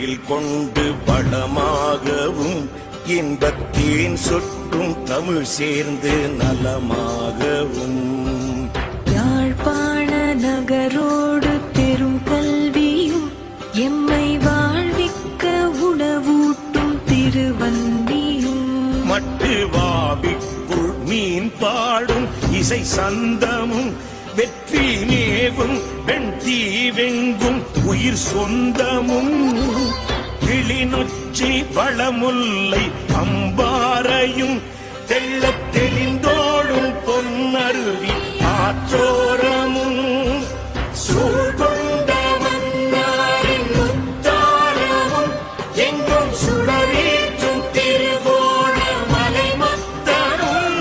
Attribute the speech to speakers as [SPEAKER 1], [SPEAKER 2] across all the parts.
[SPEAKER 1] கோயில் கொண்டு வளமாகவும் இன்பத்தேன் சொட்டும் தமிழ் சேர்ந்து நலமாகவும்
[SPEAKER 2] யாழ்ப்பாண நகரோடு பெரும் கல்வியும் எம்மை வாழ்விக்க உணவூட்டும் திருவந்தியும்
[SPEAKER 1] மட்டு வாவிக்குள் மீன் பாடும் இசை சந்தமும் வெற்றி மேவும் வெண்தீ வெங்கும் உயிர் சொந்தமும் கிளிநொச்சி வளமுல்லை அம்பாறையும் தெள்ளத் தெளிந்தோடும் பொன்னருவி ஆற்றோரமும் சூழ்கொண்ட மன்னாரின் முத்தாரமும் எங்கும் சுடரேற்றும் திருகோண மலை மத்தரும்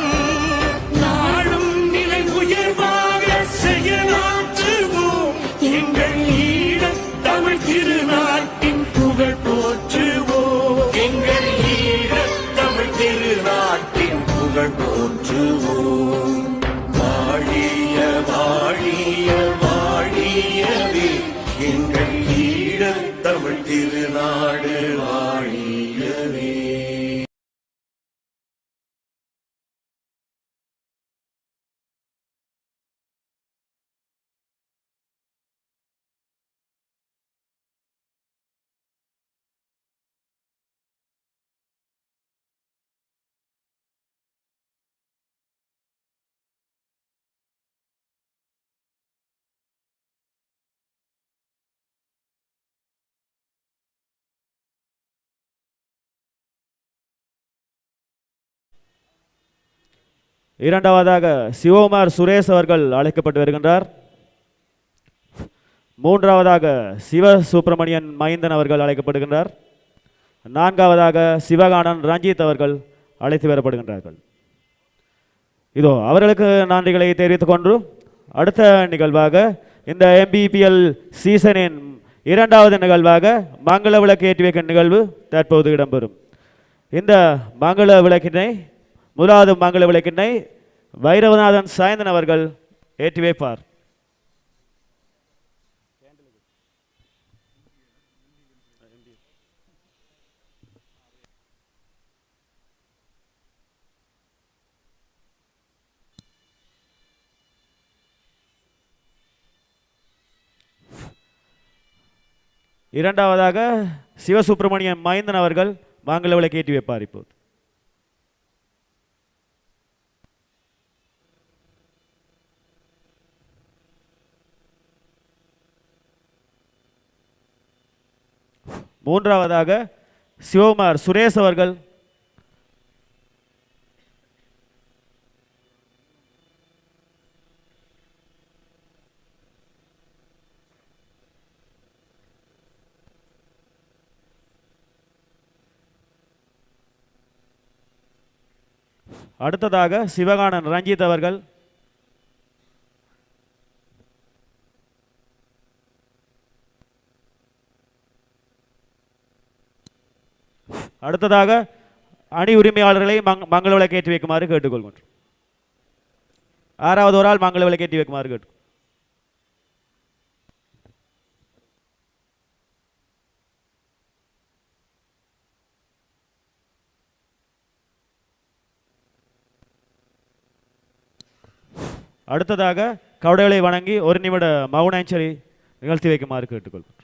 [SPEAKER 1] நாளும் நிலை உயர்வாக செயலாற்றுவோம் எங்கள் ஈழத் தமிழ் திருநாட்டின் புகழ் போற்றுவோம் எங்கள் ஈழத் தமிழ் திருநாட்டின் புகழ் போற்றுவோம் வாழிய வாழிய வாழியவே எங்கள் ஈழத் தமிழ் திருநாடு வாழியவே.
[SPEAKER 3] இரண்டாவதாக சிவகுமார் சுரேஷ் அவர்கள் அழைக்கப்பட்டு வருகின்றார். மூன்றாவதாக சிவ சுப்பிரமணியன் மைந்தன் அவர்கள் அழைக்கப்படுகின்றார். நான்காவதாக சிவகானன் ரஞ்சித் அவர்கள் அழைத்து வரப்படுகின்றார்கள். இதோ அவர்களுக்கு நன்றிகளை தெரிவித்துக் கொண்டு அடுத்த நிகழ்வாக இந்த MPPL சீசனின் இரண்டாவது நிகழ்வாக மங்கள விளக்கு ஏற்றி வைக்கும் நிகழ்வு தற்போது இடம்பெறும். இந்த மங்கள விளக்கினை முதலாவது மங்கள விளக்கினை வைரவநாதன் சாயந்தன் அவர்கள் ஏற்றி வைப்பார். இரண்டாவதாக சிவசுப்பிரமணியன் மைந்தன் அவர்கள் மங்கள விளக்கு ஏற்றி வைப்பார். இப்போது மூன்றாவதாக சிவகுமார் சுரேஷ் அவர்கள் அடுத்ததாக சிவகானன் ரஞ்சித் அவர்கள் அடுத்ததாக அணி உரிமையாளர்களை மங்கள விளக்கு ஏற்றி வைக்குமாறு கேட்டுக்கொள்கின்றோம். ஆறாவது ஒரு ஆள் மங்கள விளக்கு ஏற்றி வைக்குமாறு கேட்டு அடுத்ததாக கவடைகளை வணங்கி ஒரு நிமிட மௌன அஞ்சலி நிகழ்த்தி வைக்குமாறு கேட்டுக்கொள்கின்றோம்.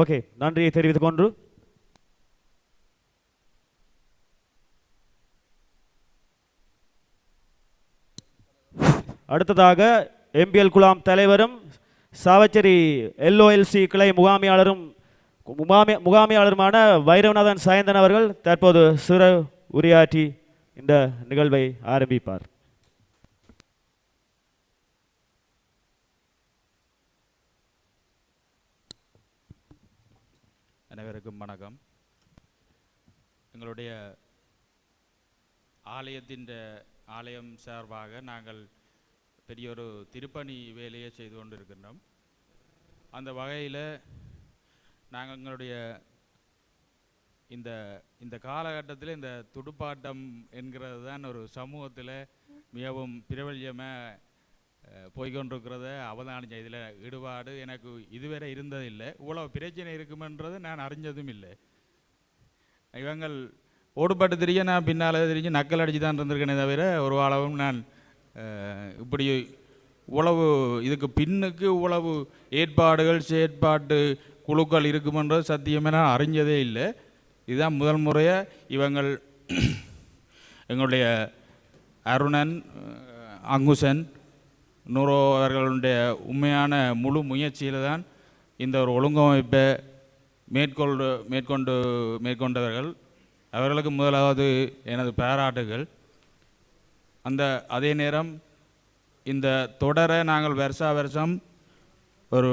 [SPEAKER 3] ஓகே, நன்றியை தெரிவித்துக் கொண்டு அடுத்ததாக MPL குலாம் தலைவரும் சாவச்சேரி LOLC கிளை முகாமையாளருமான வைரவநாதன் சாயந்தன் அவர்கள் தற்போது சிறு உரையாற்றி இந்த நிகழ்வை ஆரம்பிப்பார்.
[SPEAKER 4] அனைவருக்கும் வணக்கம். எங்களுடைய ஆலயத்தின் ஆலயம் சார்பாக நாங்கள் பெரிய ஒரு திருப்பணி வேலையை செய்து கொண்டிருக்கின்றோம். அந்த வகையில் நாங்கள் எங்களுடைய இந்த இந்த காலகட்டத்தில் இந்த துடுப்பாட்டம் என்கிறது தான் ஒரு சமூகத்தில் மிகவும் பிரபல்யமாக போய்கொண்டிருக்கிறத அவதானிச்ச. இதில் ஈடுபாடு எனக்கு இதுவரை இருந்ததில்லை. இவ்வளோ பிரச்சனை இருக்குமென்றது நான் அறிஞ்சதும் இல்லை. இவங்கள் ஓடுபாட்டு தெரிய நான் பின்னால் தெரிஞ்சு நக்கல் அடித்து தான் இருந்திருக்கேனே தவிர ஒரு அளவும் நான் இப்படி உழவு இதுக்கு பின்னுக்கு உழவு ஏற்பாடுகள் செயற்பாட்டு குழுக்கள் இருக்குமென்றது சத்தியமே நான் அறிஞ்சதே இல்லை. இதுதான் முதல் முறையாக இவங்கள் எங்களுடைய அருணன், அங்குசன், நூறோ அவர்களுடைய உண்மையான முழு முயற்சியில் தான் இந்த ஒரு ஒழுங்கமைப்பை மேற்கொண்டவர்கள். அவர்களுக்கு முதலாவது எனது பாராட்டுகள். அதே நேரம் இந்த தொடரை நாங்கள் வருஷம் ஒரு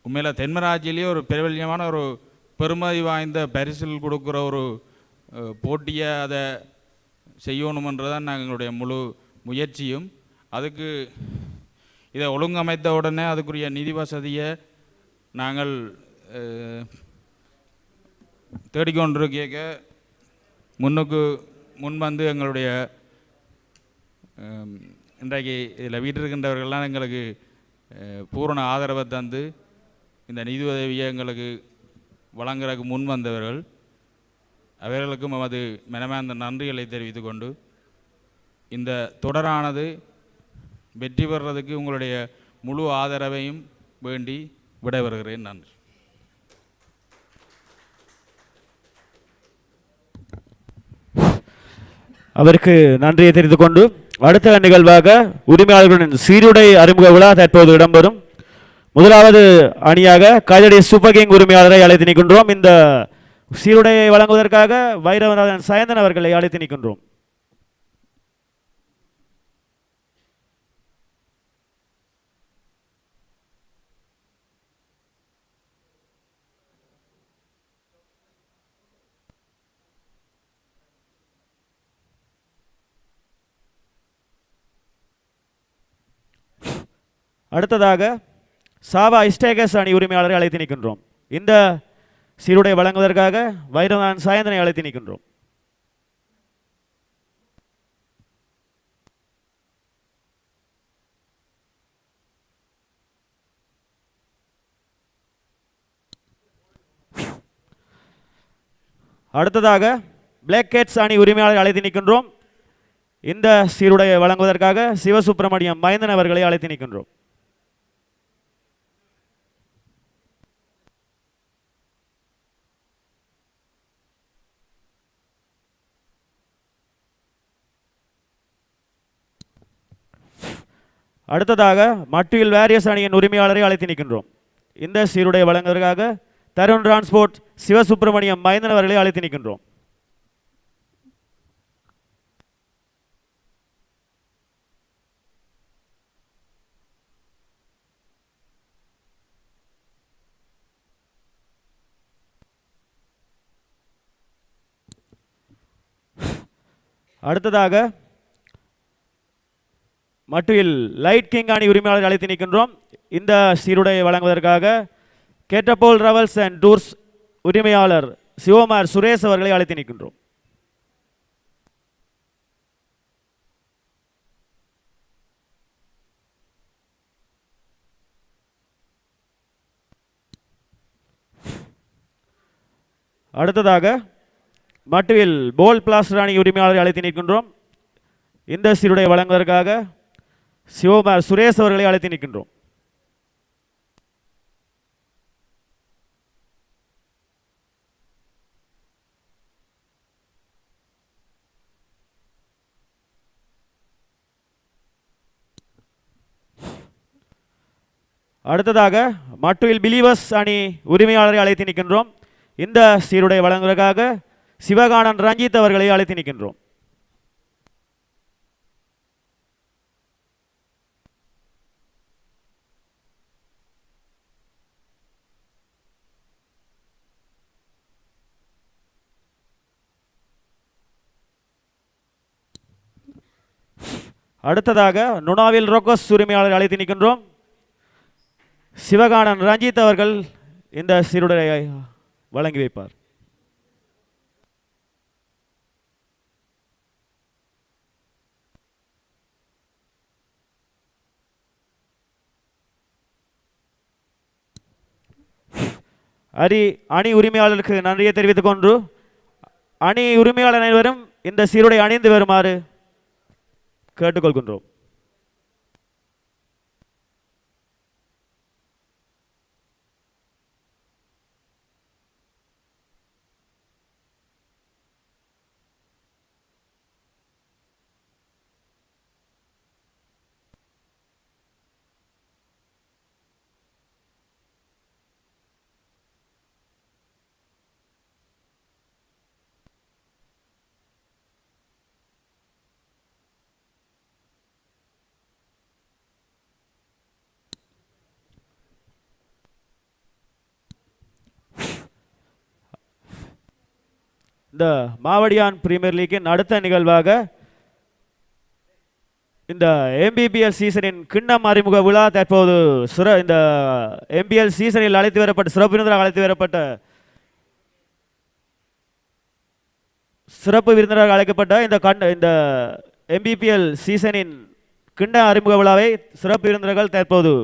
[SPEAKER 4] உண்மையில் தென்மராட்சியிலேயே ஒரு பிரபல்யமான ஒரு பெருமதி வாய்ந்த பரிசில் கொடுக்குற ஒரு போட்டியை அதை செய்யணுமென்றதான் நாங்கள் எங்களுடைய முழு முயற்சியும். அதுக்கு இதை ஒழுங்கமைத்த உடனே அதுக்குரிய நிதி வசதியை நாங்கள் தேடிக்கொண்டிருக்க முன் வந்து எங்களுடைய இன்றைக்கு இதில் வீட்டிருக்கின்றவர்கள்லாம் எங்களுக்கு பூரண ஆதரவை தந்து இந்த நிதி உதவியை எங்களுக்கு வழங்குறதுக்கு முன் வந்தவர்கள். அவர்களுக்கும் நமது மனமார்ந்த நன்றிகளை தெரிவித்துக் கொண்டு இந்த தொடரானது வெற்றி பெறுறதுக்கு உங்களுடைய முழு ஆதரவையும் வேண்டி விடைபெறுகிறேன். நன்றி.
[SPEAKER 3] அவருக்கு நன்றியை தெரிந்து கொண்டு அடுத்த நிகழ்வாக உரிமையாளர்களின் சீருடை அறிமுக விழா தற்போது இடம்பெறும். முதலாவது அணியாக காஜடி சூப்பர் கிங் உரிமையாளரை அழைத்து நிற்கின்றோம். இந்த சீருடையை வழங்குவதற்காக வைரவநாதன் சயந்தன் அவர்களை அழைத்து நிற்கின்றோம். அடுத்ததாக சாவா இஸ்டேகஸ் அணி உரிமையாளரை அழைத்து நிற்கின்றோம். இந்த சீருடை வழங்குவதற்காக வைரவநாதன் சாயந்தனை அழைத்து நிற்கின்றோம். அடுத்ததாக பிளாக் கேட்ஸ் அணி உரிமையாளரை அழைத்து நிற்கின்றோம். இந்த சீருடையை வழங்குவதற்காக சிவசுப்பிரமணியம் மைந்தன் அவர்களை அழைத்து நிற்கின்றோம். அடுத்ததாக மட்டில் வேரியஸ் அணியின் உரிமையாளரை அழைத்து நிற்கின்றோம். இந்த சீருடை வழங்குவதற்காக தருண் டிரான்ஸ்போர்ட் சிவசுப்பிரமணியம் மைந்தன் அவர்களை அழைத்து நிற்கின்றோம். அடுத்ததாக மட்டில் லைட் கிங் அணி உரிமையாளர் அழைத்து நிற்கின்றோம். இந்த சீருடையை வழங்குவதற்காக கேட்டபோல் டிராவல்ஸ் அண்ட் டூர்ஸ் உரிமையாளர் சிவகுமார் சுரேஷ் அவர்களை அழைத்து நிற்கின்றோம். அடுத்ததாக மட்டில் போல் பிளாஸ்டர் அணி உரிமையாளரை அழைத்து நிற்கின்றோம். இந்த சீருடையை வழங்குவதற்காக சிவகுமார் சுரேஷ் அவர்களை அழைத்து நிற்கின்றோம். அடுத்ததாக மட்டில் பிலீவர்ஸ் அணி உரிமையாளரை அழைத்து நிற்கின்றோம். இந்த சீருடை வழங்குவதற்காக சிவகானன் ரஞ்சித் அவர்களை அழைத்து நிற்கின்றோம். அடுத்ததாக நுணாவில் ரோக்கஸ் உரிமையாளர் அழைத்து நிற்கின்றோம். சிவகாணன் ரஞ்சித் அவர்கள் இந்த சீருடையை வழங்கி வைப்பார். அணி உரிமையாளருக்கு நன்றியை தெரிவித்துக் கொண்டு அணி உரிமையாளர் அனைவரும் இந்த சீருடை அணிந்து வருமாறு கேட்டுக்கொள்கின்றோம். இந்த மாவடியான் பிரீமியர் லீக்கின் அடுத்த நிகழ்வாக இந்த MPBL சீசனின் கிண்ணம் அறிமுக விழா தற்போது இந்த MPL சீசனில் அழைத்து வரப்பட்ட சிறப்பு விருந்தினராக அழைக்கப்பட்ட இந்த MPBL சீசனின் கிண்ண அறிமுக விழாவை சிறப்பு விருந்தினர்கள் தற்போது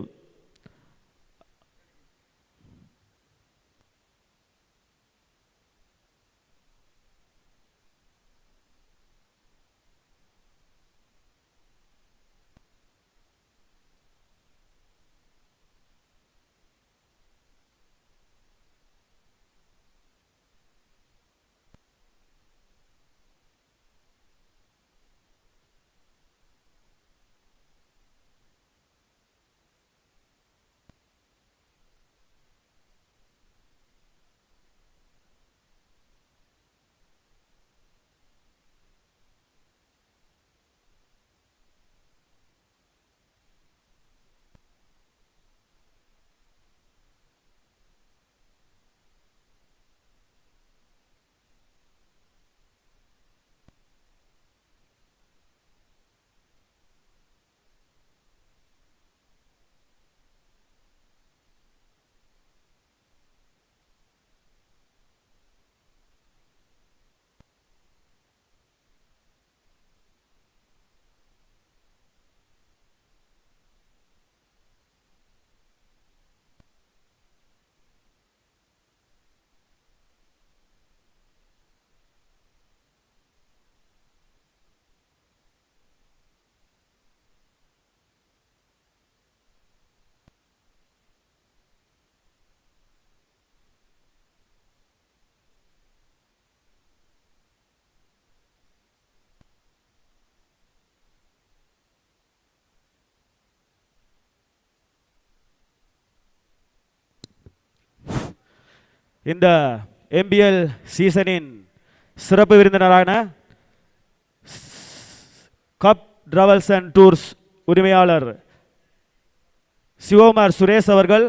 [SPEAKER 3] இந்த MPL சீசனின் சிறப்பு விருந்தினரான கப் டிராவல்ஸ் அண்ட் டூர்ஸ் உரிமையாளர் சிவகுமார் சுரேஷ் அவர்கள்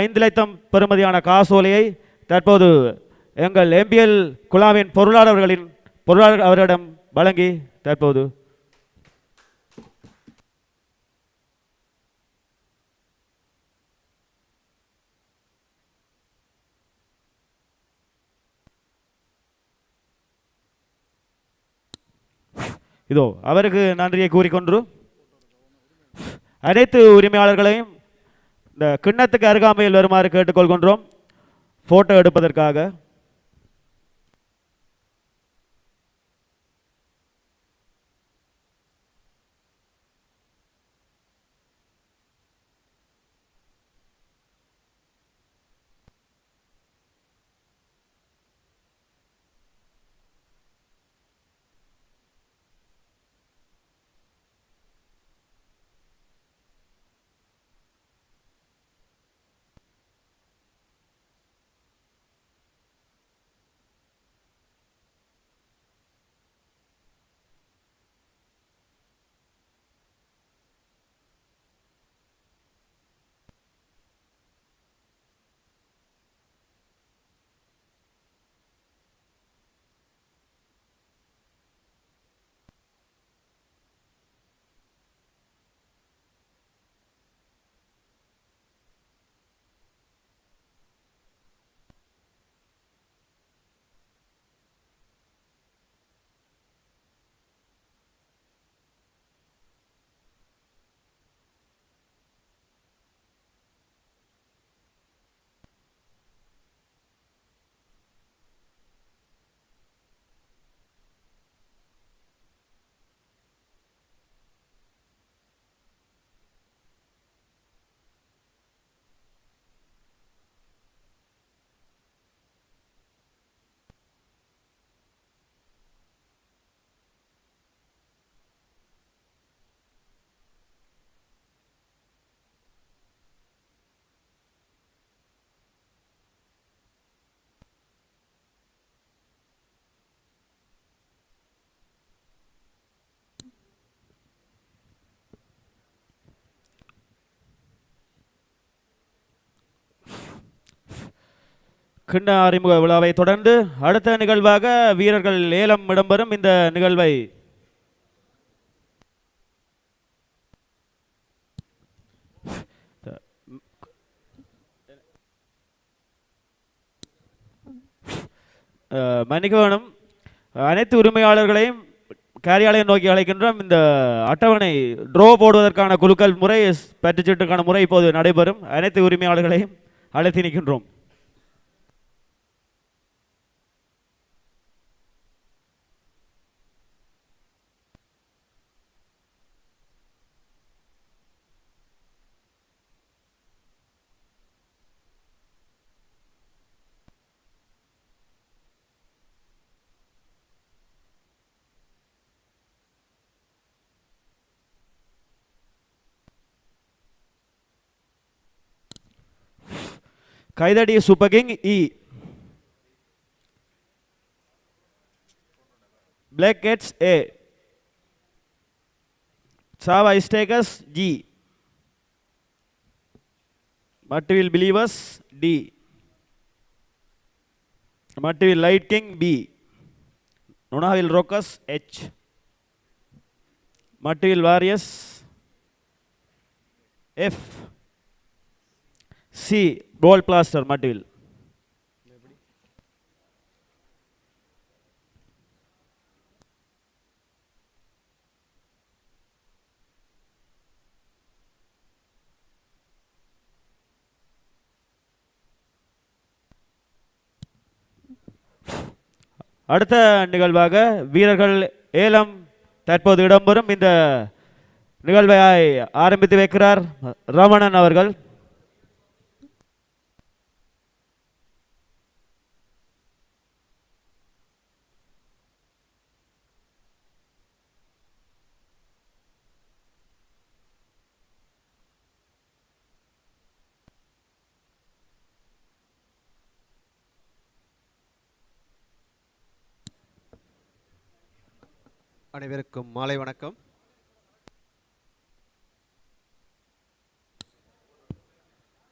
[SPEAKER 3] 5 லட்சம் பெறுமதியான காசோலையை தற்போது எங்கள் MPL குழாவின் பொருளாளர் அவரிடம் வழங்கி தற்போது இதோ அவருக்கு நன்றியை கூறிக்கொண்டு அனைத்து உரிமையாளர்களையும் இந்த கிண்ணத்துக்கு அருகாமையில் வருமாறு கேட்டுக்கொள்கின்றோம் போட்டோ எடுப்பதற்காக. கிண்ண அறிமுக விழாவை தொடர்ந்து அடுத்த நிகழ்வாக வீரர்கள் ஏலம் இடம்பெறும். இந்த நிகழ்வை மன்னிக்கணும், அனைத்து உரிமையாளர்களையும் காரியாலயம் நோக்கி அழைக்கின்றோம். இந்த அட்டவணை ட்ரோ போடுவதற்கான குலுக்கல் முறை பற்றுச்சீட்டுக்கான முறை இப்போது நடைபெறும். அனைத்து உரிமையாளர்களையும் அழைத்து நிற்கின்றோம். Kaithady Super King E, Black Cats A, சாவா ஸ்டேக்கஸ் G, Mattuvil Believers D, Mattuvil Light King B, Nunavil Rockers H, Mattuvil Warriors F, C Goal Blaster Mattuvil. அடுத்த நிகழ்வாக வீரர்கள் ஏலம் தற்போது இடம்பெறும். இந்த நிகழ்வை ஆரம்பித்து வைக்கிறார் ரமணன் அவர்கள்.
[SPEAKER 5] அனைவருக்கும் மாலை வணக்கம்.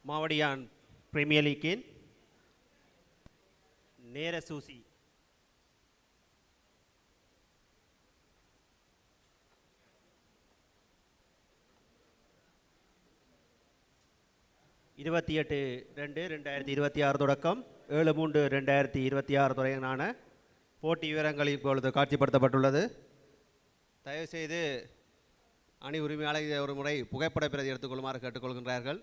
[SPEAKER 5] மாவடியான் பிரீமியர் லீக்கின் நேர சூசி இருபத்தி 8/2/2026 தொடக்கம் 7/3/2026 வரையிலான போட்டி விவரங்கள் இப்பொழுது காட்சிப்படுத்தப்பட்டுள்ளது. தயவுசெய்து அணி உரிமையாளர் ஒரு முறை புகைப்பட பிரதி எடுத்துக்கொள்ளுமாறு கேட்டுக்கொள்கின்றார்கள்.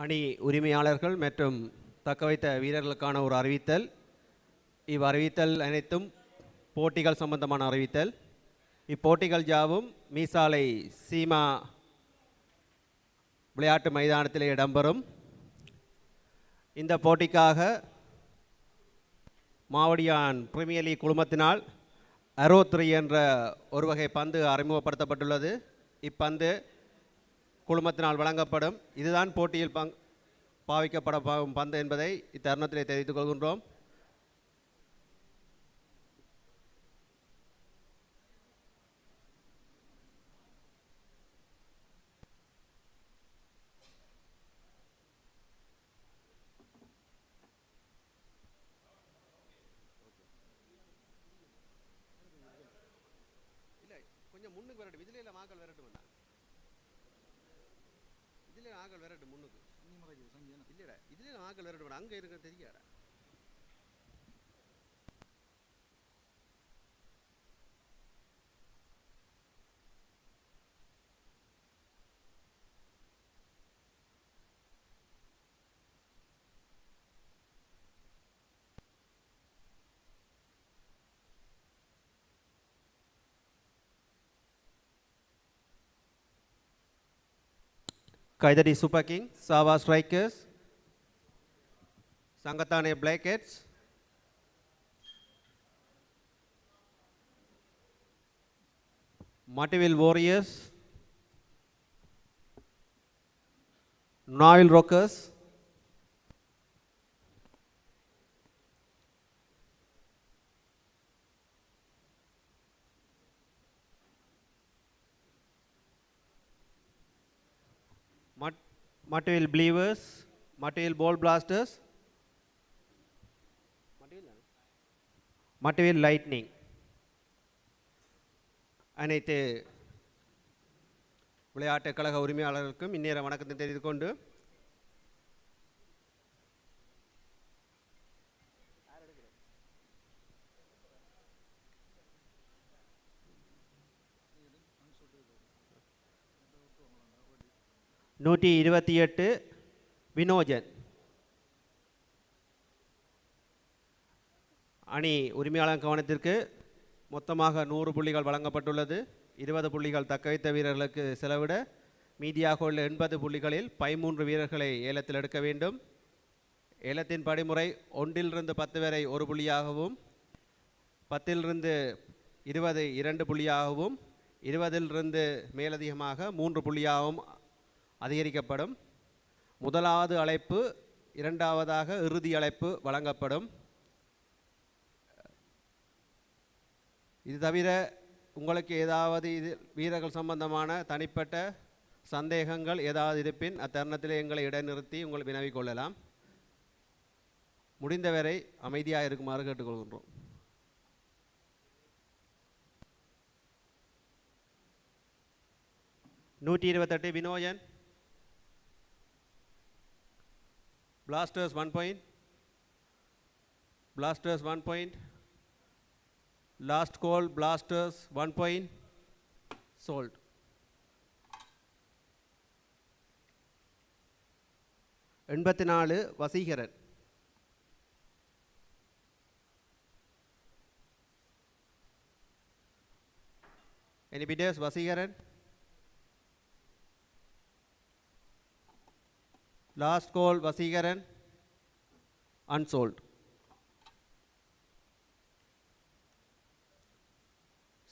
[SPEAKER 5] அணி உரிமையாளர்கள் மற்றும் தக்கவைத்த வீரர்களுக்கான ஒரு அறிவித்தல். இவ்வறிவித்தல் அனைத்தும் போட்டிகள் சம்பந்தமான அறிவித்தல். இப்போட்டிகள் யாவும் மீசாலை சீமா விளையாட்டு மைதானத்தில் இடம்பெறும். இந்த போட்டிக்காக மாவடியான் பிரீமியர் லீக் குழுமத்தினால் அரோ 3 என்ற ஒரு வகை பந்து அறிமுகப்படுத்தப்பட்டுள்ளது. இப்பந்து குழுமத்தினால் வழங்கப்படும். இதுதான் போட்டியில் பாவிக்கப்பட பந்து என்பதை இத்தருணத்திலே தெரிவித்துக் கொள்கின்றோம். கொஞ்சம் முன்னுக்கு வரட்டும், இதுல ஆக்கள் வரட்டும், இதுல ஆக்கள் வரட்டும் முன்னுக்கு. இல்லடா, இதுல ஆக்கள் வரட்டும், அங்க இருக்க தெரியாடா. Kaidari Super King, Sava Strikers, Sangatane Blackheads, Mattiville Warriors, Noil Rockers, Mattiville Believers, Mattiville Ball Blasters, Mattiville Lightning. அனைத்து விளையாட்டு கழக உரிமையாளர்களுக்கும் இந்நேர வணக்கத்தை தெரிவித்துக் கொண்டு நூற்றி 28 வினோஜன் அணி உரிமையாளர் கவனத்திற்கு மொத்தமாக 100 புள்ளிகள் வழங்கப்பட்டுள்ளது. 20 புள்ளிகள் தக்கவைத்த வீரர்களுக்கு செலவிட மீதியாக உள்ள 80 புள்ளிகளில் 13 வீரர்களை ஏலத்தில் எடுக்க வேண்டும். ஏலத்தின் படிமுறை 1 10 வரை 1 புள்ளியாகவும் 10 20 2 புள்ளியாகவும் 20 மேலதிகமாக 3 புள்ளியாகவும் அதிகரிக்கப்படும். முதலாவது அழைப்பு இரண்டாவதாக இறுதி அழைப்பு வழங்கப்படும். இது தவிர உங்களுக்கு ஏதாவது வீரர்கள் சம்பந்தமான தனிப்பட்ட சந்தேகங்கள் ஏதாவது இருப்பின் அத்தருணத்தில் எங்களை இடைநிறுத்தி உங்களை வினவிக் கொள்ளலாம். முடிந்தவரை அமைதியாக இருக்குமாறு கேட்டுக்கொள்கின்றோம். நூற்றி 28 Vinojan, Blasters 1 point, Blasters 1 point, last call Blasters 1 point, sold. எண்பத்தி 4 Vaseegaran, any bidders? Vaseegaran, last call Vaseegaran, unsold.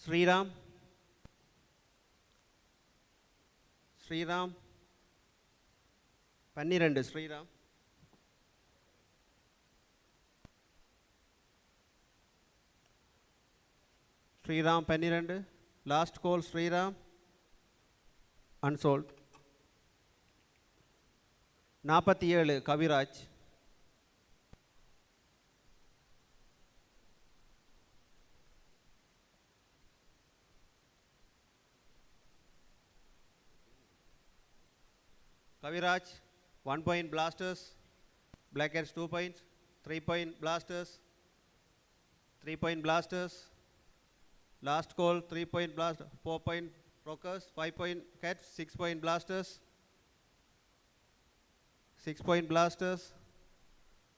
[SPEAKER 5] Sriram, Sriram 12 Sriram, Sriram 12, last call Sriram, unsold. 47 Kaviraj, Kaviraj 1 point Blasters, Blackheads 2 points, 3 point Blasters, 3 point Blasters, last call 3 point Blasters, 4 point Rockers, 5 point Cats, 6 point Blasters, 6 point Blasters,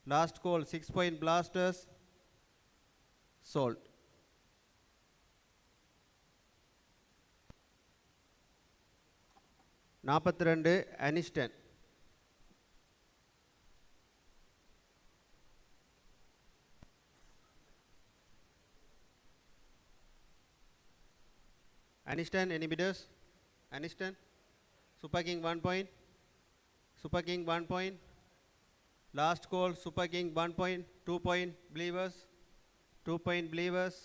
[SPEAKER 5] last call 6 point Blasters, sold. நாற்பத்தி Aniston, Aniston, any bidders? Aniston, Super King 1 point, Super King 1 point, last call Super King 1 point, 2 point Believers, 2 point Believers,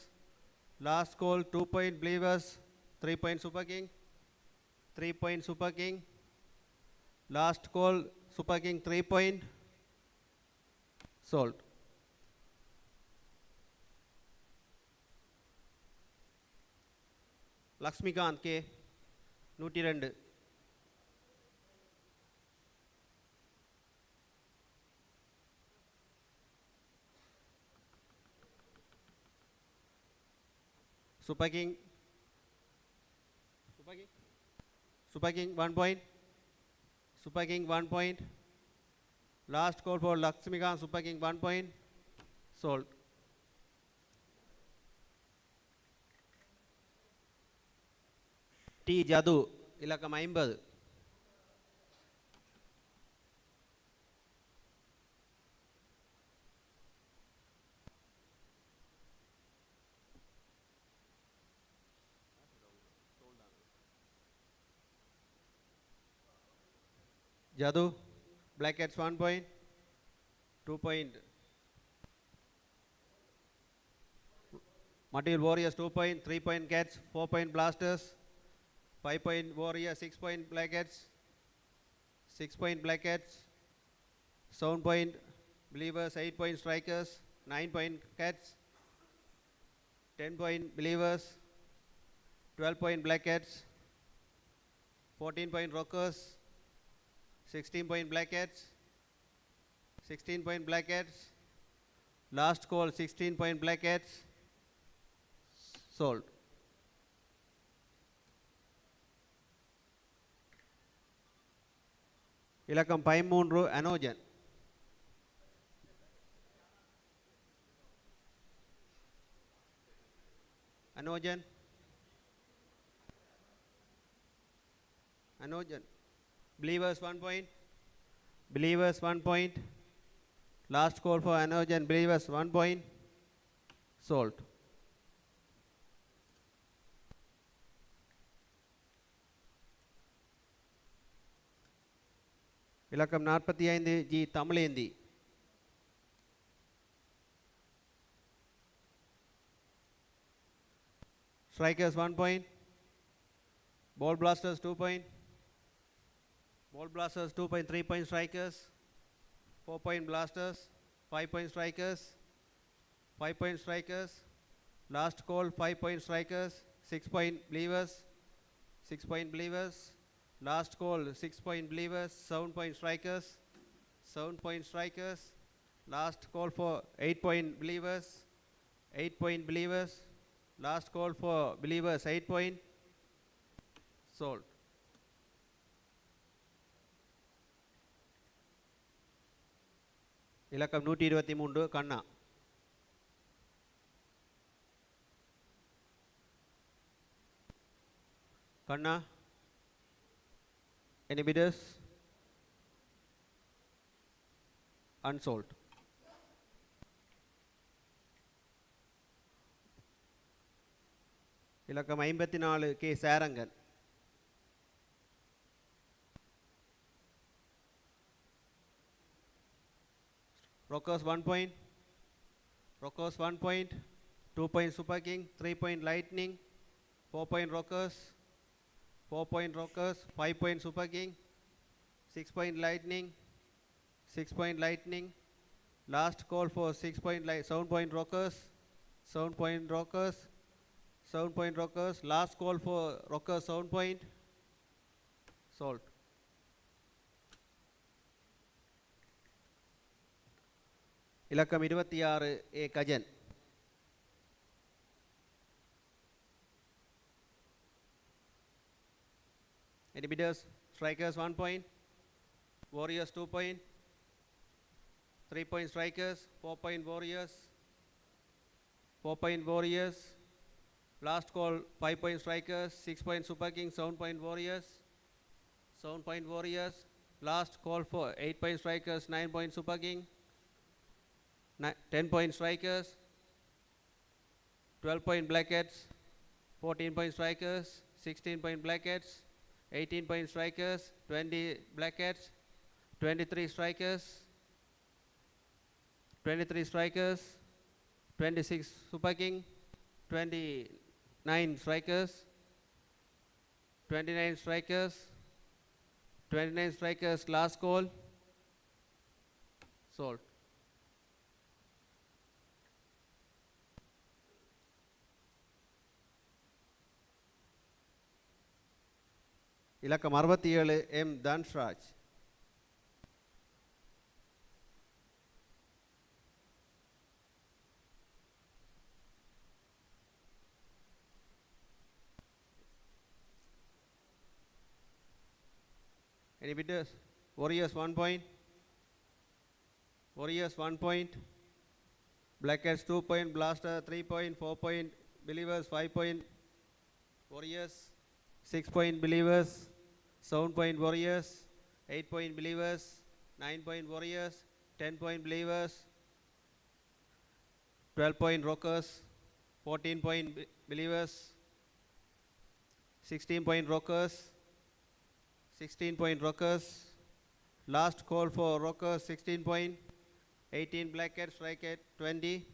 [SPEAKER 5] last call 2 point Believers, 3 point Super King, 3 point Super King, last call Super King 3 point, sold. Lakshmikant K 102, Super King, Super King 1 point, Super King 1 point, last call for Lakshmikant Super King 1 point, sold. T Jadu இலக்கம் 50, Jadu, Black Cats 1 point, 2 point. Material Warriors 2 point, 3 point Cats, 4 point Blasters, 5 point Warriors, 6 point Black Cats, 6 point Black Cats, 7 point Believers, 8 point Strikers, 9 point Cats, 10 point Believers, 12 point Black Cats, 14 point Rockers, 16 point Black Cats, 16 point Black Cats, last call 16 point Black Cats, sold. இலக்கம் 13 Anojan. Anojan. Anojan. Believers 1 point. Believers 1 point. Last call for Anojan. Believers 1 point. Sold. இலக்கம் 45 G Tamilendhi. Strikers 1 point. Ball Blasters 2 point. Ball Blasters 2 point, 3 point Strikers. 4 point Blasters. 5 point Strikers. 5 point Strikers. Last call 5 point Strikers. 6 point Believers. 6 point Believers. Last call 6 point Believers. 7 point Strikers. 7 point Strikers. Last call for 8 point Believers. 8 point Believers. Last call for Believers 8 point. Sold. இலக்கம் 123 கண்ணா. கண்ணா. Any bidders? Unsold. இலக்கம் 54 K Sarangan. Rockers 1 point. Rockers 1 point. 2 point Super King. 3 point Lightning. 4 point Rockers. 4 point Rockers. 5 point Super King. 6 point Lightning. 6 point Lightning. Last call for 6 point 7 point Rockers. 7 point Rockers. 7 point Rockers. Last call for Rockers 7 point. Sold. இலக்கம் 26 ஏ Gajan. Any bidders? Strikers 1 point. Warriors 2 point. 3 point Strikers. 4 point Warriors. 4 point Warriors. Last call 5 point Strikers. 6 point Super King. 7 point Warriors. 7 point Warriors. Last call for 8 point Strikers. 9 point Super King. 10 point Strikers. 12 point Black Cats. 14 point Strikers. 16 point Black Cats. 18 point Strikers. 20 Black Cats. 23 Strikers. 23 Strikers. 26 Super King. 29 Strikers. 29 Strikers. 29 Strikers. Last call. Sold. இலக்கம் 67 M தன்ஷ்ராஜ். Any bidders? Warriors 1 point. Warriors 1 point. Black Cats 2 point. Blaster 3 point. 4 point. Believers 5 point. Warriors 6 point Believers. 7 point Warriors. 8 point Believers. 9 point Warriors. 10 point Believers. 12 point Rockers. 14 point Believers. 16 point Rockers. 16 point Rockers. Last call for Rockers 16 point. 18 Blackheads, striker 20.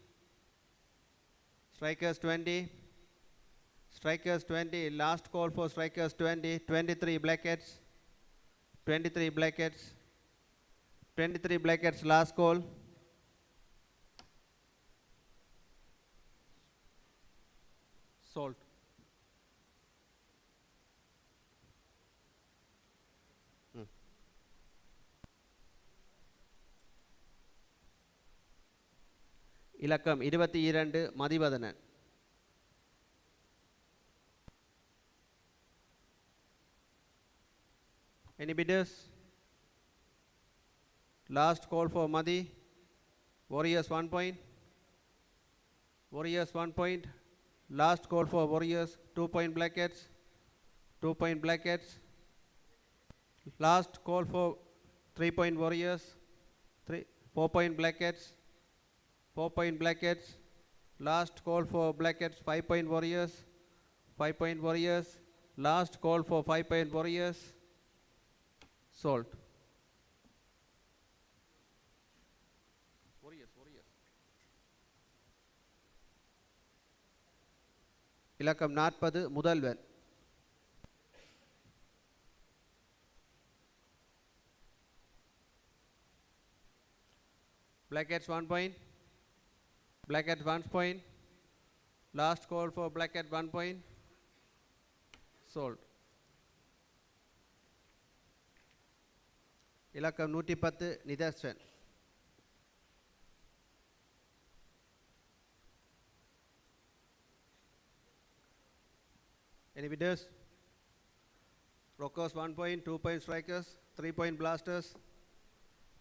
[SPEAKER 5] Strikers 20. Strikers 20. Last call for strikers 20. 23 Blackheads. 23 Blackheads. 23 Blackheads, last call. Salt. இலக்கம் 22 Mathivathanan. Any bidders? Last call for Madi. Warriors 1 point. Warriors 1 point. Last call for Warriors 2 point Blackheads. 2 point Blackheads. Last call for 3 point Warriors. 4 point Blackheads. 4 point Blackheads. Last call for Blackheads 5 point Warriors. 5 point Warriors. Last call for 5 point Warriors. Salt. இலக்கம் 40 முதல்வன். Blackheads 1 point. Blackheads 1 point. Last call for Blackhead 1 point. Sold. இலக்கம் 110 Nitharsan. Any bidders? Rockers 1 point, 2 point strikers, 3 point blasters,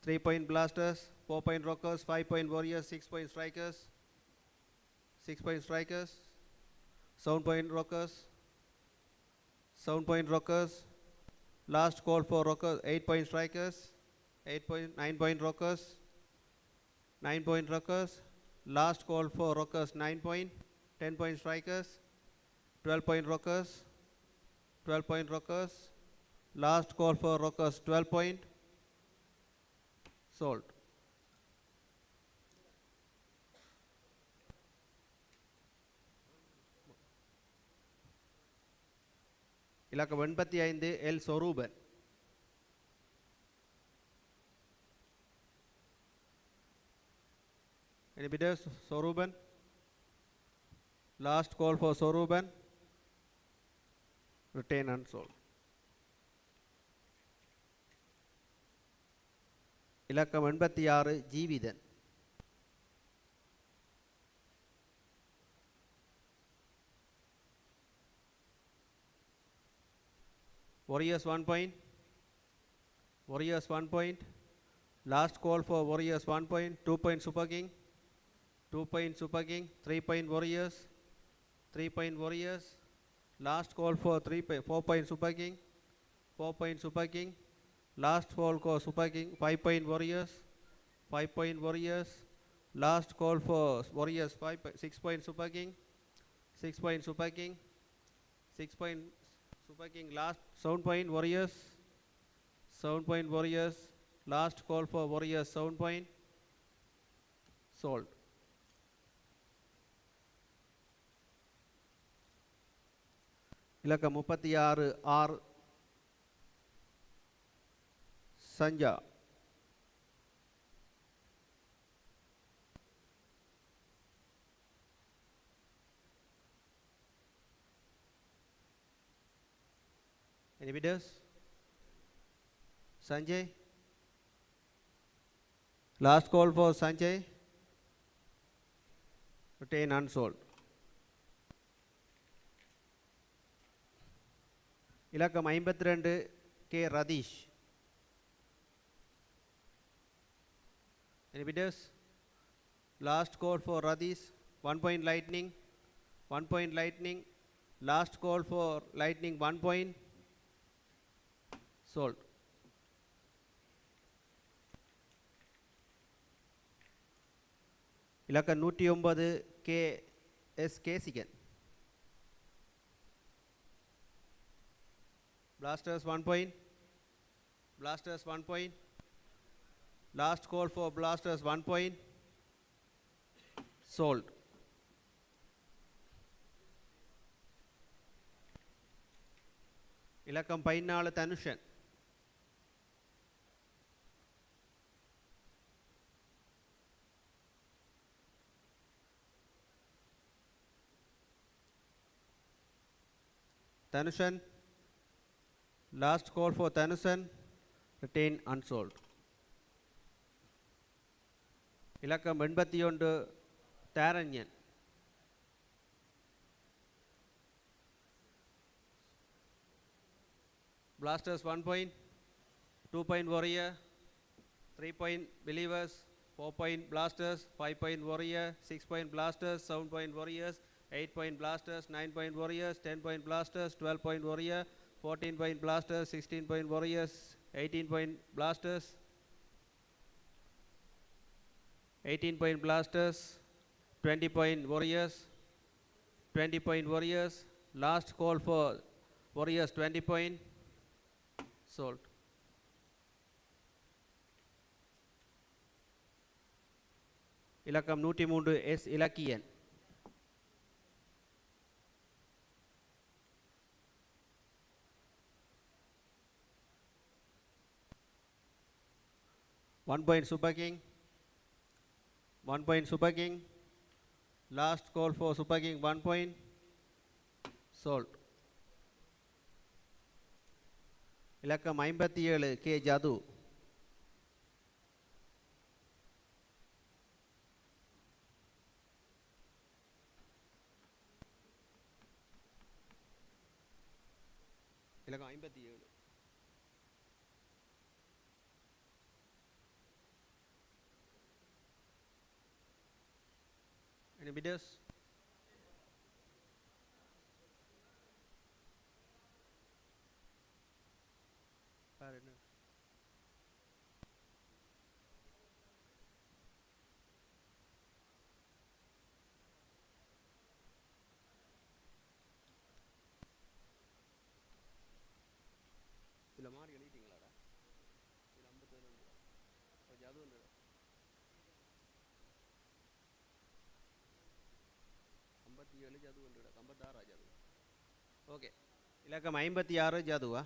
[SPEAKER 5] 3 point blasters, 4 point rockers, 5 point warriors, 6 point strikers, 6 point strikers, 7 point rockers, 7 point rockers. Last call for rockers, 8 point strikers, 9 point rockers, 9 point rockers. Last call for rockers 9 point, 10 point strikers, 12 point rockers, 12 point rockers. Last call for rockers 12 point. Sold. இலக்கம் 85 L Sorupan. Any bidders? Soruban. Last call for Soruban. Retain unsold. இலக்கம் 86 Jeevithan. Warriors 1 point. Warriors 1 point. Last call for Warriors 1 point. 2 point Super King. 2 point Super King. 3 point Warriors. 3 point Warriors. Last call for 4 point Super King. 4 point Super King. Last call for Super King. 5 point Warriors. 5 point Warriors. Last call for Warriors 6 point Super King. 6 point Super King. 6 point Super King. Last 7 point Warriors. 7 point Warriors. Last call for Warriors 7 point. Sold. இலக்கம் 36 R Sanjha. Any bidders? Sanjay. Last call for Sanjay. Retain unsold. இலக்கம் 52 K Ratheesh. Any bidders? Last call for Radish. 1 point lightning. 1 point lightning. Last call for lightning 1 point. Sold. இலக்கம் 109 K S கேசிகன். Blasters 1 point. Blasters 1 point. Last call for Blasters 1 point. Sold. இலக்கம் 14 தனுஷன். Tanushan, last call for Tanushan, retain unsold. இலக்கம் 81 தாரண்யன். Blasters 1 point, 2 point Warrior, 3 point Believers, 4 point Blasters, 5 point Warrior, 6 point Blasters, 7 point Warriors, 8 point Blasters, 9 point Warriors, 10 point Blasters, 12 point Warrior, 14 point Blasters, 16 point Warriors, 18 point Blasters, 18 point Blasters, 20 point Warriors, 20 point Warriors, last call for Warriors 20 point, sold. இலக்கம் 103 S Ilakkiyan. One point Super King. 1 point Super King. Last call for Super King 1 point. Sold. இலக்கம் 57 K ஜது. இலக்கம் 57. Any bidders? இதில் மாறி எழுதிட்டீங்களாடா? இதில் 57 ஜது வந்து 57 ஜது வந்து 56 ஜது. Okay, இலக்கம் 56 ஜதுவா?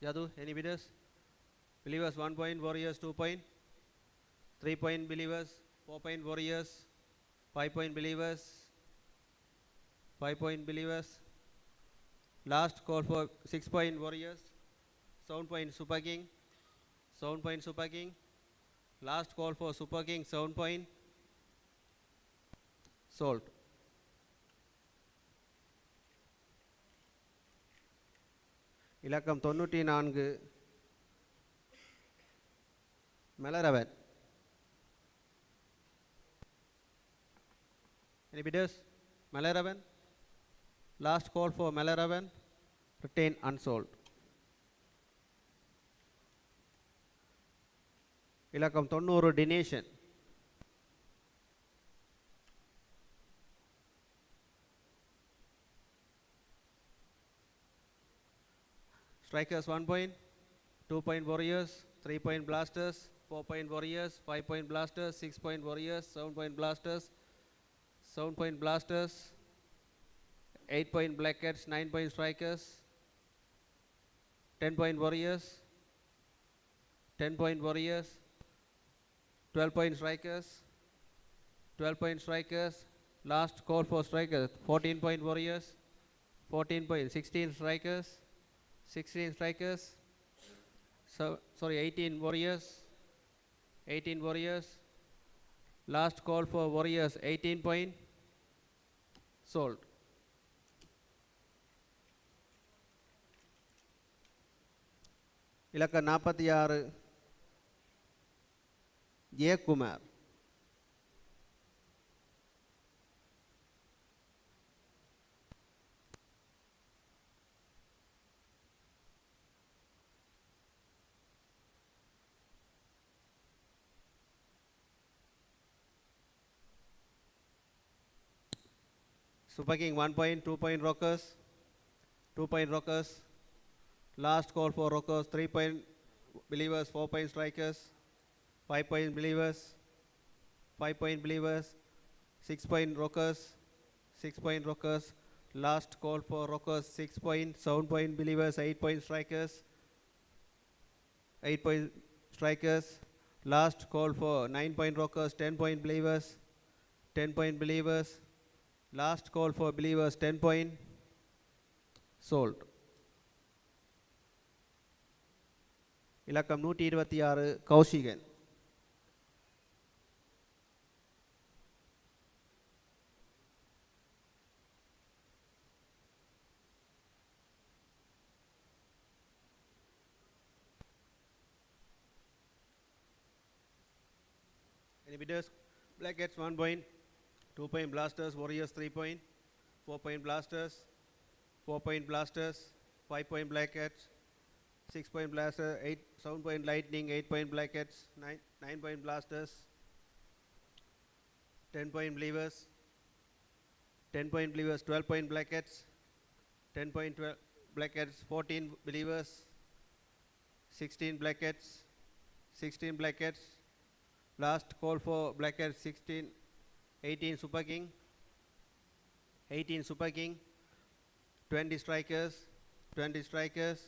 [SPEAKER 5] ஜது, any bidders? Believers 1 point, Warriors 2 point, 3 point Believers, 4 point Warriors, 5 point Believers, 5 point Believers, last call for 6 point Warriors, 7 point Super King, 7 point Super King, last call for Super King 7 point, sold. இலக்கம் 94 மெலரவன். Any bidders? Melaravan, last call for Melaravan, retain unsold. இலக்கம் 90 Dination. Strikers 1 point, 2 point Warriors, 3 point Blasters, 4 point Warriors, 5 point Blasters, 6 point Warriors, 7 point Blasters, 7 point Blasters, 8 point Black Cats, 9 point Strikers, 10 point Warriors, 10 point Warriors, 12 point Strikers, 12 point Strikers, last call for Strikers, 14 point Warriors, 14 point, 16 Strikers, 16 Strikers, so, sorry, 18 Warriors, 18 Warriors, last call for Warriors 18 point, sold. இலக்கம் 46 Jayakumar. Super King 1 point, 2 point Rockers, 2 point Rockers, Last call for rockers, 3-point believers, 4-point strikers, 5-point believers, 5-point believers, 6-point rockers, 6-point rockers. Last call for rockers, 6-point, 7-point believers, 8-point strikers, 8-point strikers. Last call for 9-point rockers, 10-point believers, 10-point believers. Last call for believers, 10-point. Sold. இலக்கம் 126 Kaushikan. Any bidders? Blackheads 1 point, 2-point blasters, warriors 3 point, 4-point blasters, 4-point blasters, 5-point blackheads, 6-point blaster, 7-point lightning, 8-point blackheads, 9-point blasters, 10-point believers, 10-point believers, 12-point blackheads, 10-point blackheads, 14 believers, 16 blackheads, 16 blackheads. Last call for blackheads, 16, 18 super king, 18 super king, 20 strikers, 20 strikers.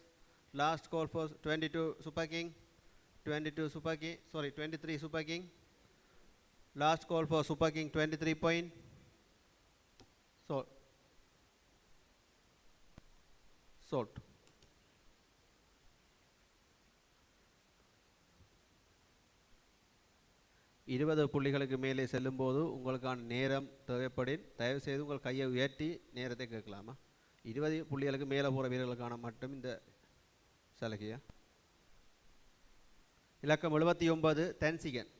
[SPEAKER 5] Last call for 22 super king, 22 super king, sorry, 23 super king. Last call for super king, 23 point. Sold. இருபது புள்ளிகளுக்கு மேலே செல்லும்போது உங்களுக்கான நேரம் தேவைப்படின் தயவுசெய்து உங்கள் கையை உயர்த்தி நேரத்தை கேட்கலாமா? 20 புள்ளிகளுக்கு மேலே போகிற வீரர்களுக்கான மட்டும் இந்த சலுகையா? இலக்கம் 79 தன்சிகன்.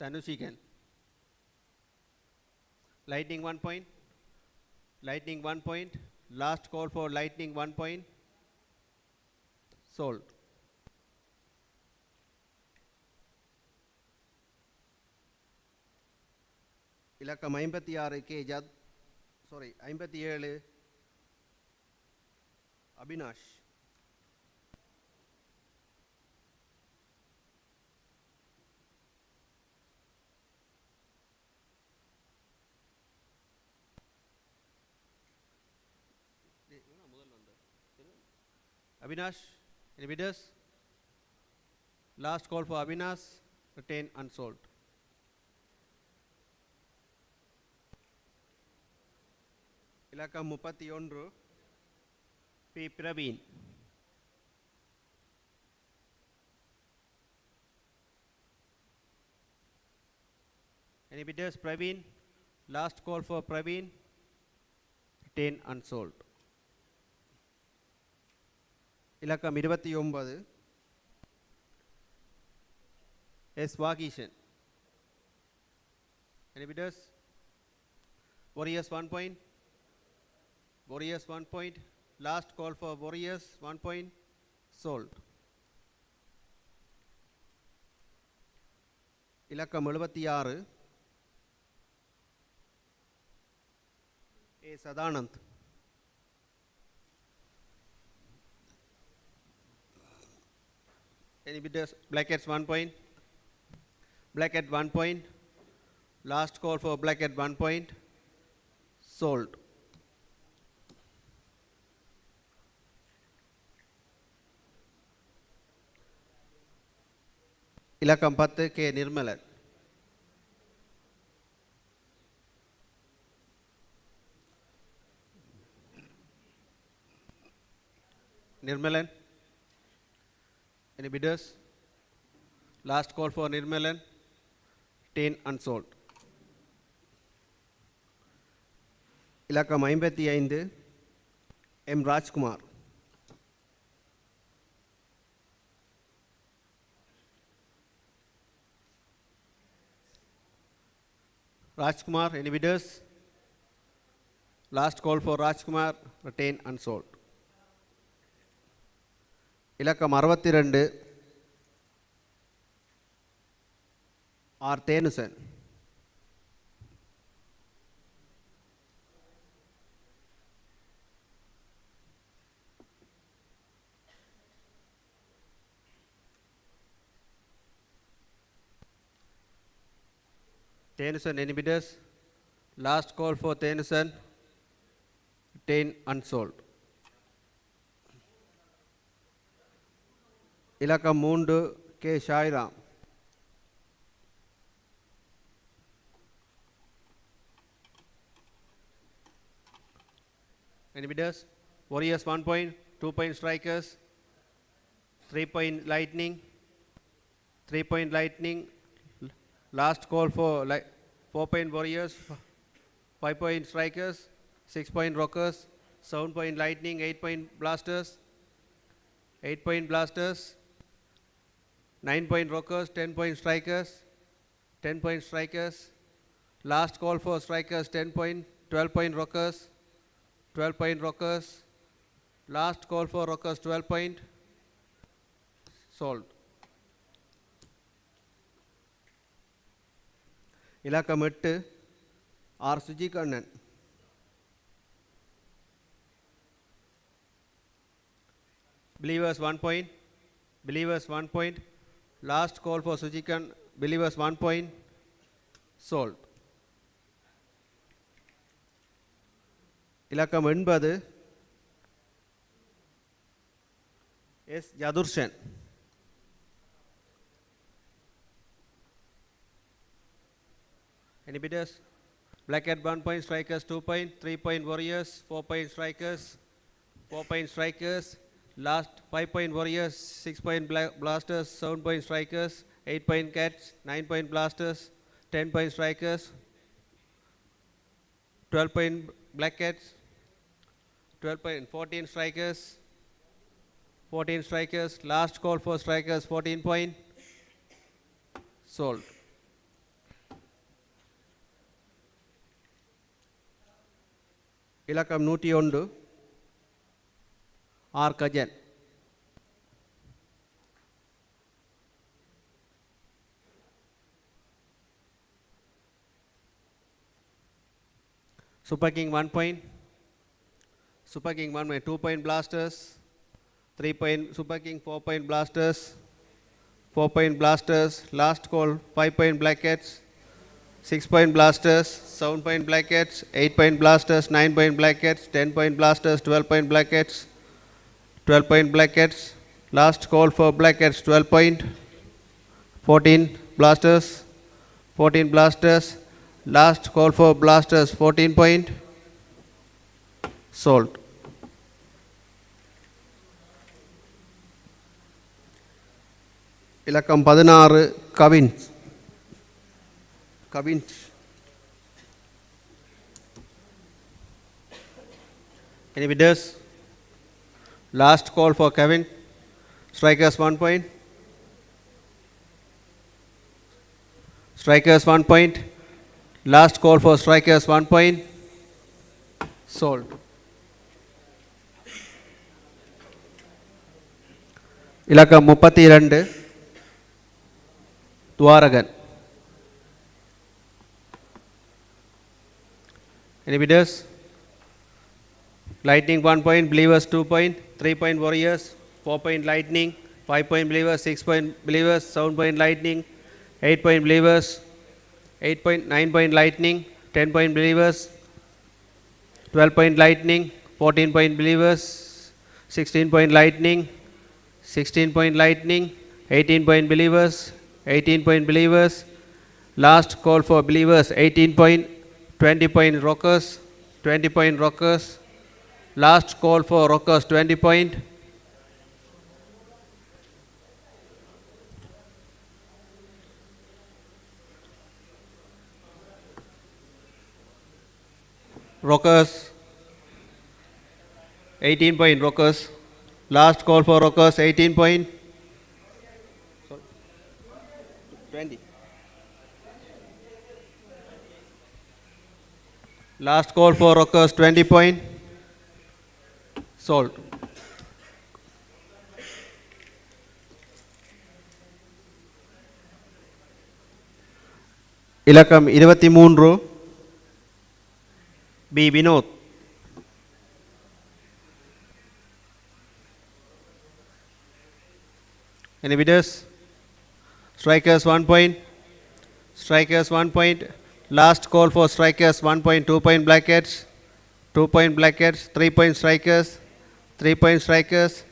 [SPEAKER 5] தனுஷிகன். Lightning 1 point. Lightning 1 point. Last call for lightning 1 point. Sold. இலக்கம் 56 கே ஜத், sorry 57 Abinash. Avinash, any bidders? Last call for Avinash, retain unsold. இலக்கம் 31 P Praveen. Any bidders? Praveen. Last call for Praveen, retain unsold. இலக்கம் 29 S Vageeshan. Any bidders? Warriors 1 point. Warriors 1 point. Last call for Warriors 1 point. Sold. இலக்கம் 76 ஏ Sadanand. Any bidders? Blackheads 1 point. Blackhead 1 point. Last call for Blackhead 1 point. Sold. இலக்கம் 10 K Nirmalan. Nirmalan. Any bidders? Last call for Nirmalan. 10 unsold. இலக்கம் 55 M Rajkumar. Rajkumar, any bidders? Last call for Rajkumar, retain unsold. இலக்கம் 62 R Thenusan. Tennyson any bidders? Last call for Tennyson. 10 unsold. இலக்கம் 3 K Sairam. Any bidders? Warriors 1 point, 2 point strikers, 3 point lightning, 3 point lightning. Last call for 4 point warriors, 5 point strikers, 6 point rockers, 7 point lightning, 8 point blasters, 8 point blasters, 9 point rockers, 10 point strikers, 10 point strikers. Last call for strikers 10 point, 12 point rockers, 12 point rockers. Last call for rockers 12 point. Sold. இலக்கம் 8 R சுஜிகண்ணன். Believers 1 point. Believers 1 point. Last call for Sujikan. Believers 1 point. Sold. இலக்கம் 80 S Yathurshan. Any bidders? Black at 1 point, strikers 2 point, 3 point warriors, 4 point strikers, 4 point strikers. Last 5 point warriors, 6 point blasters, 7 point strikers, 8 point cats, 9 point blasters, 10 point strikers, 12 point black cats, 12 point 14 strikers, 14 strikers. Last call for strikers 14 point. Sold. இலக்கம் 101 R Gajan. Super King 1 point. Super King 1 point, 2 point blasters, 3 point Super King, 4 point blasters, 4 point blasters. Last call 5 point black cats, 6 point blasters, 7 point black cats, 8 point blasters, 9 point black cats, 10 point blasters, 12 point black cats, 12 point black cats. Last call for black cats 12 point, 14 blasters, 14 blasters. Last call for blasters 14 point. Sold. இலக்கம் 16 Cavin's. Cavin's. Any bidders? Last call for Kevin. Strikers 1 point. Strikers 1 point. Last call for strikers 1 point. Sold. இலக்கம் 32 Thuvarakan. Any bidders? Lightning 1 point, believers 2 point, 3 point warriors, 4 point lightning, 5 point believers, 6 point believers, 7 point lightning, 8 point believers, 8 point 9 point lightning, 10 point believers, 12 point lightning, 14 point believers, 16 point lightning, 16 point lightning, 18 point believers, 18 point believers. Last call for believers 18 point, 20 point rockers, 20 point rockers. Last call for rockers 20 point. Rockers 18 point rockers. Last call for rockers 18 point. Sorry. 20. Last call for rockers 20 point. Sold. இலக்கம் 23 P Vinoth. Any bidders? Strikers 1 point. Strikers 1 point. Last call for strikers 1 point, 2 point blackheads, 2 point blackheads, 3 point strikers, 3 point strikers.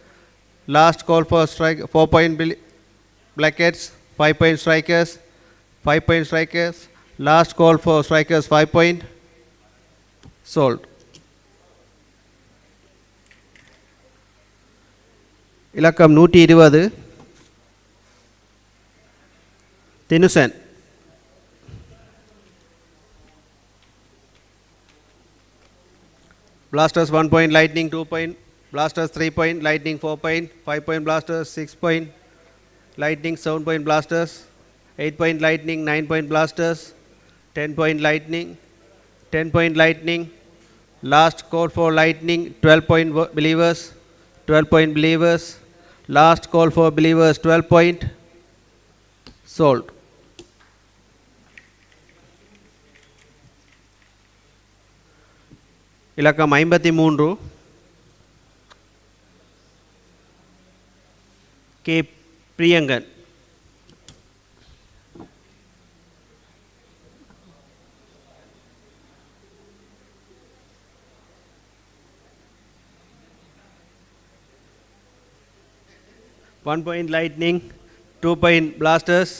[SPEAKER 5] Last call for strike 4 point blackheads, 5 point strikers, 5 point strikers. Last call for strikers 5 point. Sold. இலக்கம் 120 தினுசன். Blasters 1 point, lightning 2 point, blasters 3 point, lightning 4 point, 5 point blasters, 6 point, lightning 7 point blasters, 8 point lightning, 9 point blasters, 10 point lightning, 10 point lightning. Last call for lightning 12 point believers, 12 point believers. Last call for believers 12 point. Sold. இலக்கம் 53 K Priyangan. One point lightning, 2 point blasters,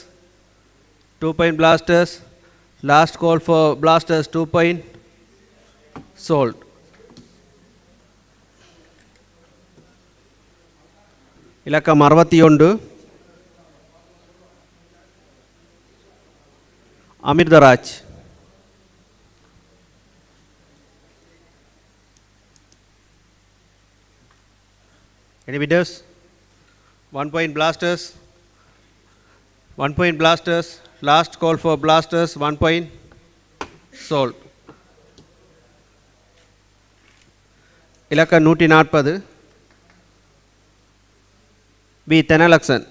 [SPEAKER 5] 2 point blasters. Last call for blasters 2 point. Sold. இலக்கம் 61 Amritraj. Any bidders? 1 point blasters, 1 point blasters. Last call for blasters 1 point. Sold. இலக்கம் 140 B தெனலக்ஷன்.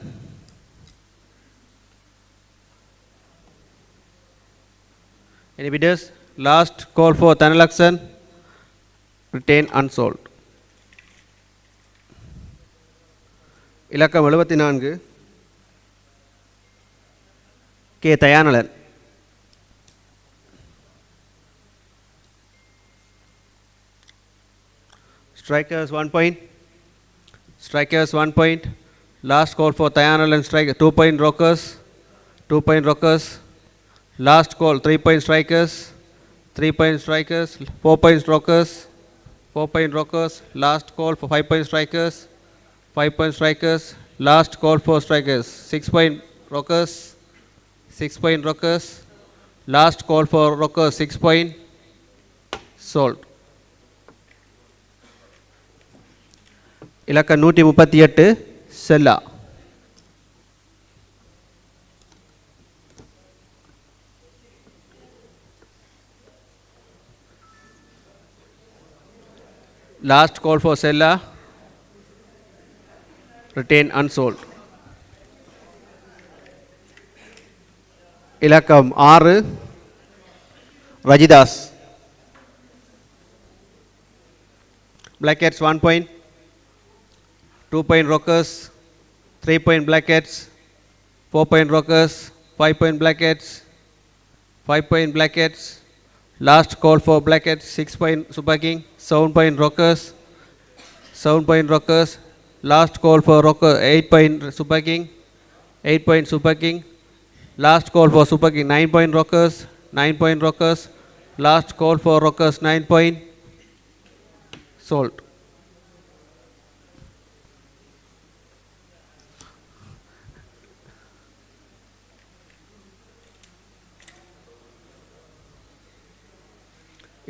[SPEAKER 5] Any bidders? Last call for Thanalaksan. Retain unsold. இலக்கம் 74 K தயானலன். Strikers 1 point. Strikers 1 point. Last call for Tayanalan striker 2 point rockers. 2 point rockers. Last call 3 point strikers. 3 point strikers. 4 point rockers. 4 point rockers. Last call for 5 point strikers. 5 point strikers. Last call for strikers 6 point rockers. 6 point rockers. Last call for rockers 6 point. Sold. இலக்கம் 138 செல்லா. Last call for Sella. Retain unsold. இலக்கம் 6 ரஜிதாஸ். Blackheads 1 point. 2 point rockers, 3 point blackheads, 4 point rockers, 5 point blackheads, 5 point blackheads. Last call for blackheads 6 point super king, 7 point rockers, 7 point rockers. Last call for rocker 8 point super king, 8 point super king. Last call for super king 9 point rockers, 9 point rockers. Last call for rockers 9 point. Sold.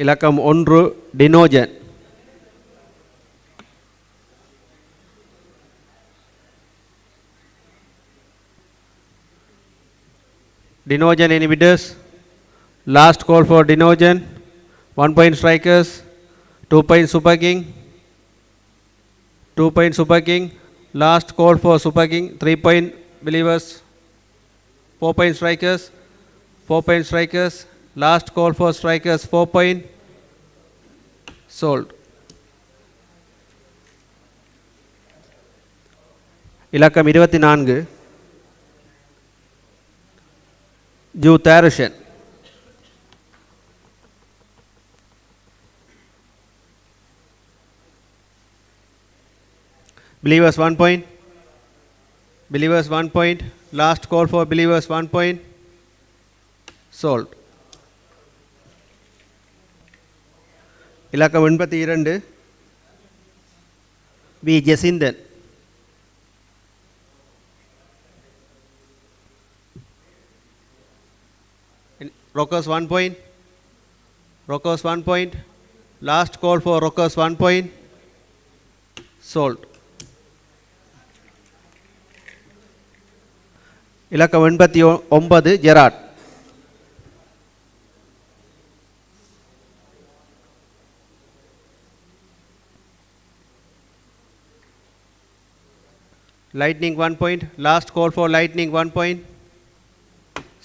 [SPEAKER 5] இலக்கம் 1 Dinojan. Dinogen, any bidders? Last call for Dinogen. 1 point strikers, 2 point super king, 2 point super king. Last call for super king, 3 point believers, 4 point strikers, 4 point strikers. Last call for strikers 4 point. Sold. இலக்கம் 24 zoo தாருஷன். Believers 1 point. Believers 1 point. Last call for believers 1 point. Sold. இலக்கம் 82 we Jesinthan. Rockers 1 point. Rockers 1 point. Last call for Rockers 1 point. Sold. இலக்கம் 89 Gerard. Lightning 1 point. Last call for Lightning 1 point.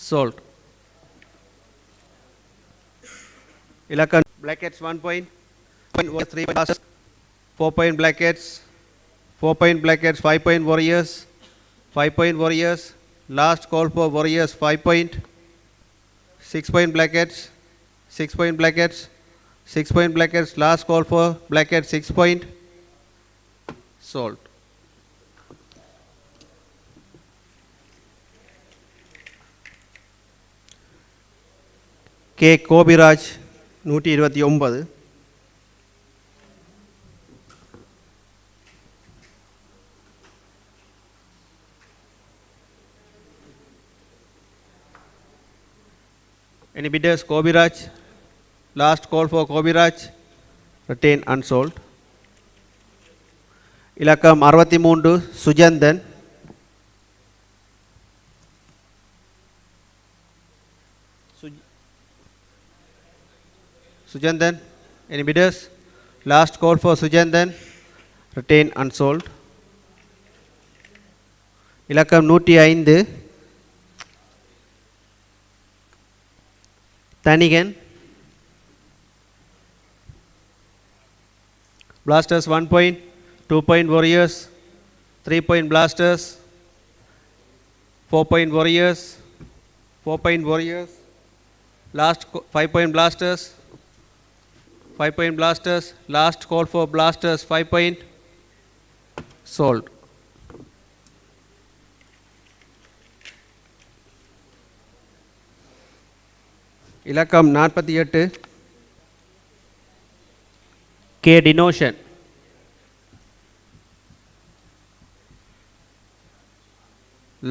[SPEAKER 5] Sold. Ilakan Blackheads 1 point. 3 passes. 4 point Blackheads. 4 point Blackheads. 5 point Warriors. 5 point Warriors. Last call for Warriors 5 point. 6 point Blackheads. 6 point Blackheads. 6 point Blackheads. Last call for Blackheads 6 point. Sold. K Gopiraj 129. Any bidders? Kobiraj. Last call for Kobiraj. Retain unsold. இலக்கம் 63 Sujanthan. Sujandan, any bidders? Last call for Sujandan. Retain unsold. இலக்கம் 105 தனிகன். Blasters 1 point. 2 point Warriors. 3 point Blasters. 4 point Warriors. 4 point Warriors. Last 5 point Blasters. 5 point Blasters. Last call for Blasters 5 point. Sold. இலக்கம் 48 K Dinoshan.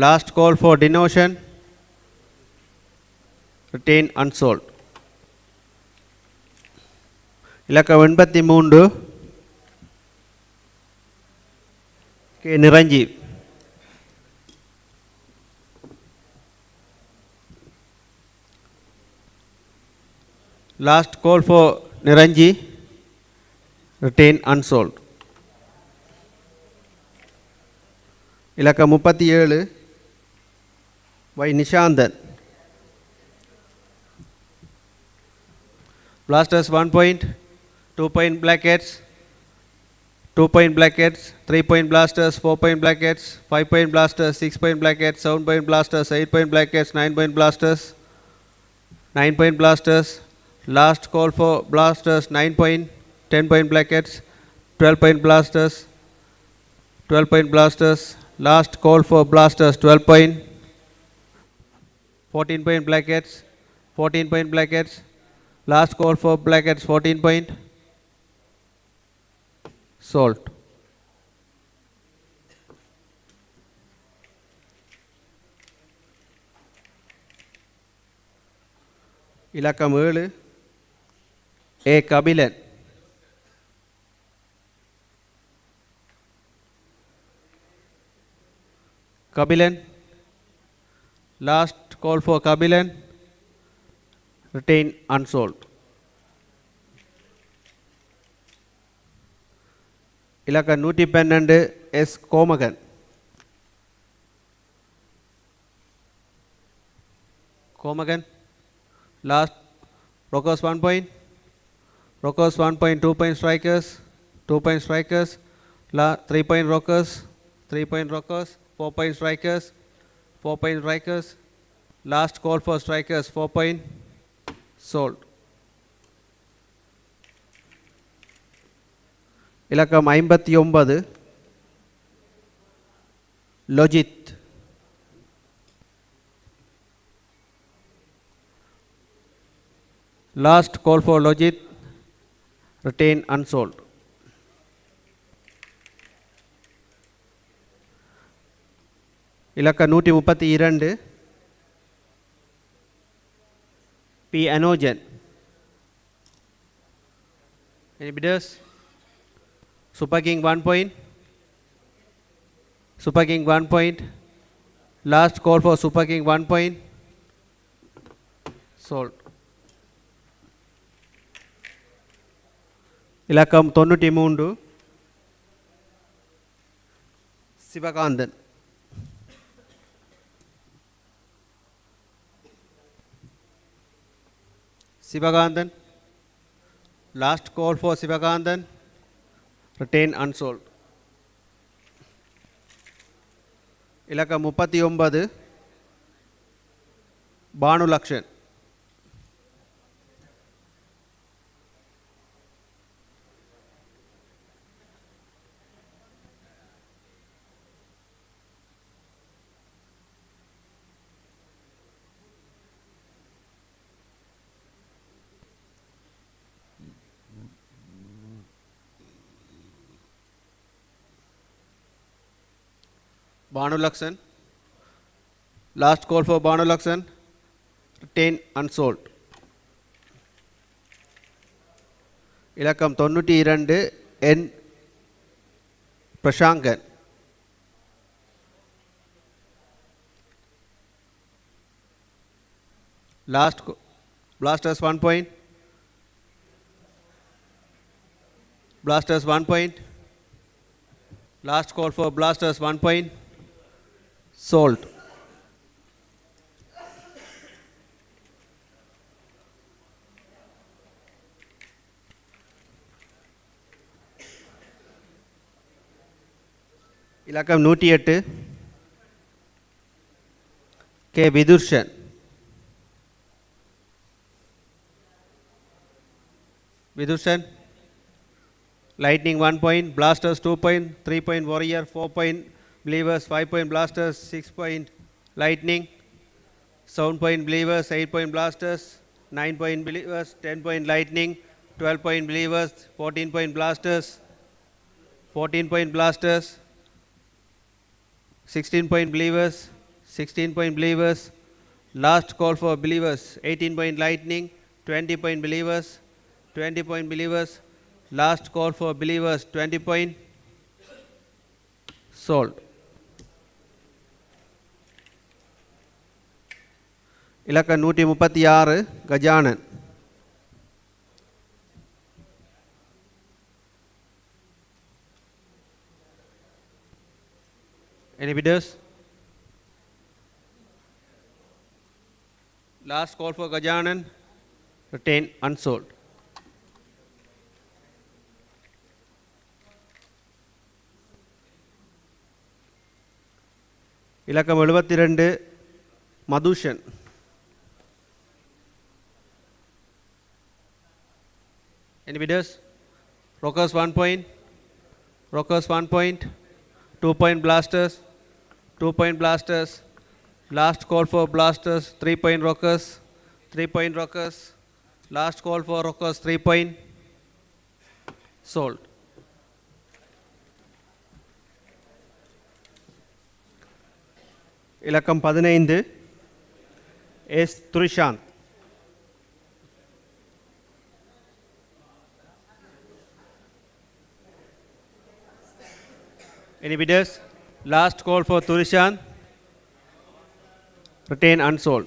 [SPEAKER 5] Last call for denotion. Retain unsold. இலக்கம் 83 K Niranji. Last call for Niranji. Retain unsold. இலக்கம் 37 வை Nishanthan. Blasters 1 point. 2 point Blackheads. 2 point Blackheads. 3 point Blasters. 4 point Blackheads. 5 point Blasters. 6 point Blackheads. 7 point Blasters. 8 point Blackheads. 9 point Blasters. 9 point Blasters. Last call for Blasters 9 point. 10 point Blackheads. 12 point Blasters. 12 point Blasters. Last call for Blasters 12 point. 14 point Blackheads. 14 point Blackheads. Last call for Blackheads 14 point. Sold. இலக்கம் 7 ஏ Kabilan. Kabilan. Last call for Kabilan. Retain unsold. இலக்கம் 112 S Komagan. Komagan. Last Rockers 1 point. Rockers 1 point. 2 point strikers. 2 point strikers. 3 point Rockers. 3 point Rockers. 4 point strikers. 4 point strikers. Last call for strikers 4 point. Sold. இலக்கம் 59 Lojit. Last call for Lojit. Retain unsold. இலக்க 132 P. Anogen. Any bidders? Super King 1 point. Super King 1 point. Last call for Super King 1 point. Sold. இலக்கம் 93 Sivakanthan. Sivagandhan. Last call for Sivagandhan. Retain unsold. இலக்கம் 39 Banu Lakshan. Banu Laksan. Last call for Banu Laksan. Retain unsold. இலக்கம் 92 N. Prashankan. Last Blasters 1 point. Blasters 1 point. Last call for Blasters 1 point. Sold. இலக்கம் 108 K. Vidurshan. Vidurshan. Lightning 1 point, Blasters 2 point, 3 point Warrior, 4 point Believers, 5 point Blasters, 6 point Lightning, 7 point Believers, 8 point Blasters, 9 point Believers, 10 point Lightning, 12 point Believers, 14 point Blasters, 14 point Blasters, 16 point Believers, 16 point Believers. Last call for Believers, 18 point Lightning, 20 point Believers, 20 point Believers. Last call for Believers, 20 point. Sold. இலக்கம் 136 Gajanan. Any bidders? Last call for Gajanan. Retain unsold. இலக்கம் 72 Madushan. Any bidders? Rockers 1 point. Rockers 1 point. 2 point Blasters. 2 point Blasters. Last call for Blasters. 3 point Rockers. 3 point Rockers. Last call for Rockers. 3 point. Sold. இலக்கம் 15 S. Turishanth. Any bidders? Last call for Turishanth. Retain unsold.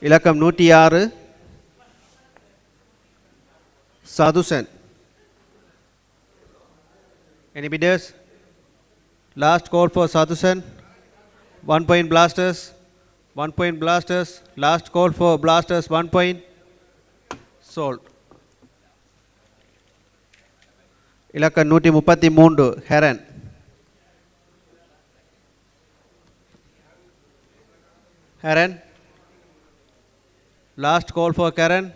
[SPEAKER 5] இலக்கம் 106 Sadhusan. Any bidders? Last call for Sadhusan. 1 point Blasters. 1 point Blasters. Last call for Blasters. 1 point. Sold. இலக்கம் 133 Heron. Heron. Last call for Karen.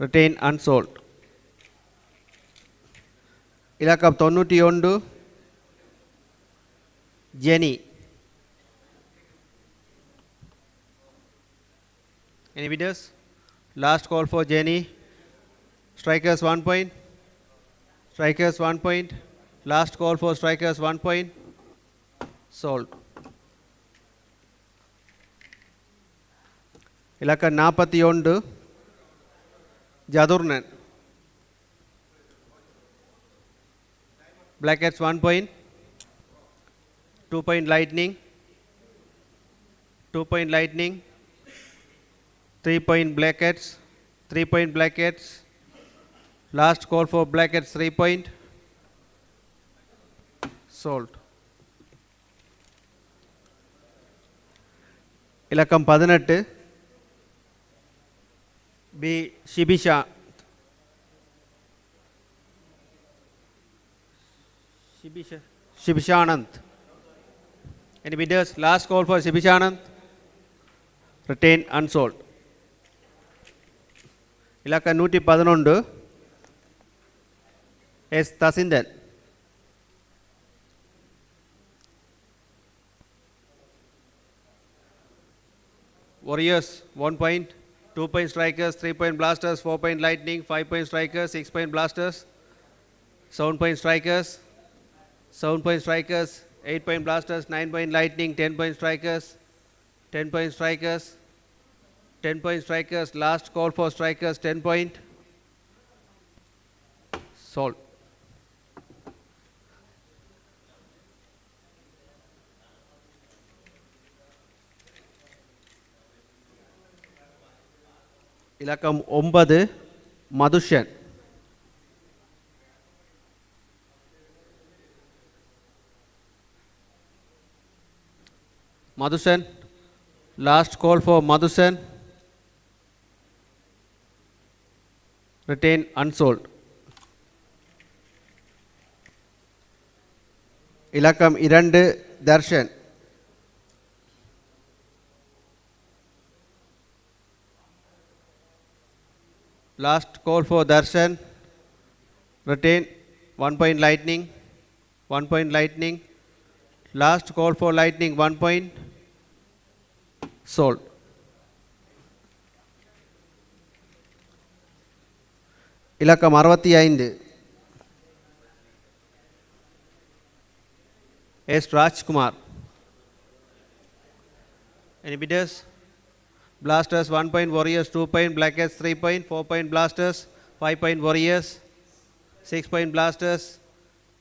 [SPEAKER 5] Retain unsold. இலக்கம் 91 Jenny. Any bidders? Last call for Jenny. Strikers 1 point. Strikers 1 point. Last call for strikers 1 point. Sold. இலக்கம் 41 Jadurnan. Blackheads 1 point. 2 point lightning. 2 point lightning. 3 point blackheads. 3 point blackheads. Last call for blackheads 3 point. Sold. இலக்கம் 18 B Shibisha. Shibishanand. Any bidders? Last call for Shibishanand. Retain unsold. இலக்கம் 111 S Tasinden. Warriors 1 point. 2 point strikers, 3 point blasters, 4 point lightning, 5 point strikers, 6 point blasters, 7 point strikers, 7 point strikers, 8 point blasters, 9 point lightning, 10 point strikers, 10 point strikers, 10 point strikers. Last call for strikers 10 point. Sold. இலக்கம் 9 Madushan. Madhusan. Last call for Madhusan. Retain unsold. இலக்கம் 2 Darshan. Last call for Darshan. Retain 1 point lightning. 1 point lightning. Last call for lightning 1 point. Sold. இலக்கம் 65 S Rajkumar. Any bidders? Blasters 1 point, Warriors 2 point, Blackheads 3 point, 4 point Blasters, 5 point Warriors, 6 point Blasters,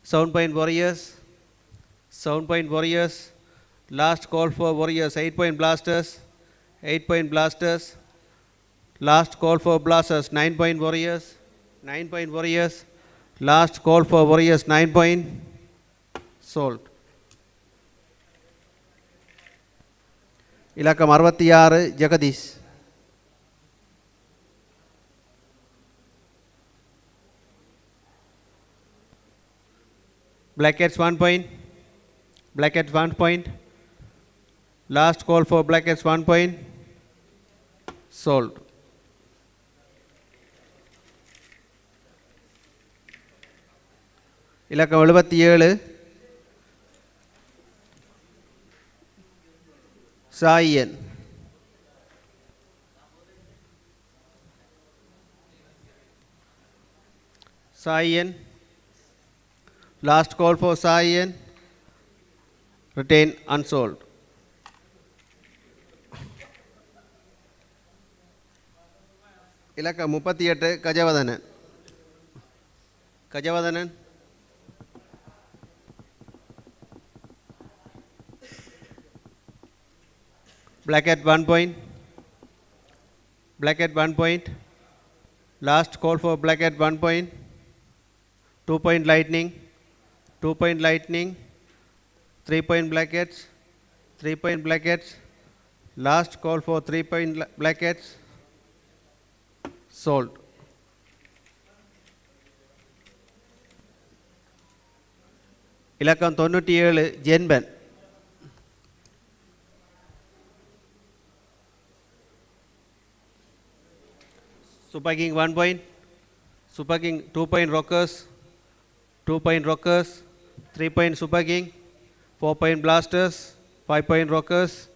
[SPEAKER 5] 7 point Warriors, 7 point Warriors. Last call for Warriors 8 point Blasters, 8 point Blasters. Last call for Blasters 9 point Warriors, 9 point Warriors. Last call for Warriors 9 point. Sold. இலக்கம் 66 Jagadish. Blackheads 1 point. Blackheads 1 point. Last call for Blackheads 1 point. Sold. இலக்கம் 77 Sayan. Sayan. Last call for Sayan. Retain unsold. இலக்கம் 38 கஜவதனன். கஜவதனன். Blackhead 1 point. Blackhead 1 point. Last call for Blackhead 1 point. 2 point lightning. 2 point lightning. 3 point Blackheads. 3 point Blackheads. Last call for 3 point Blackheads. Sold. இலக்கம் 97 ஜென்பன். Super King 1 point. Super King 2 point rockers. 2-point rockers, 3-point super king, 4-point blasters, 5-point rockers,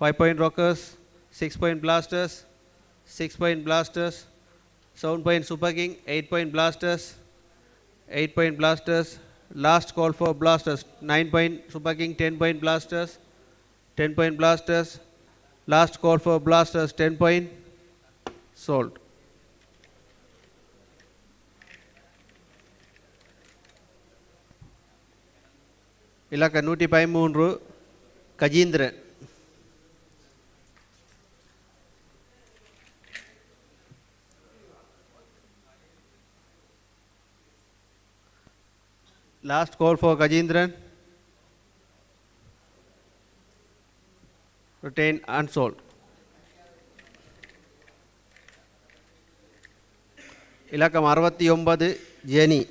[SPEAKER 5] 5-point rockers, 6-point blasters, 6-point blasters, 7-point super king, 8-point blasters, 8-point blasters, last call for blasters, 9-point super king, 10-point blasters, 10-point blasters, last call for blasters, 10-point, sold. இலக்க 113 கஜீந்திரன். Last call for Gajendran. Retain unsold. இலக்கம் 69 Jenny.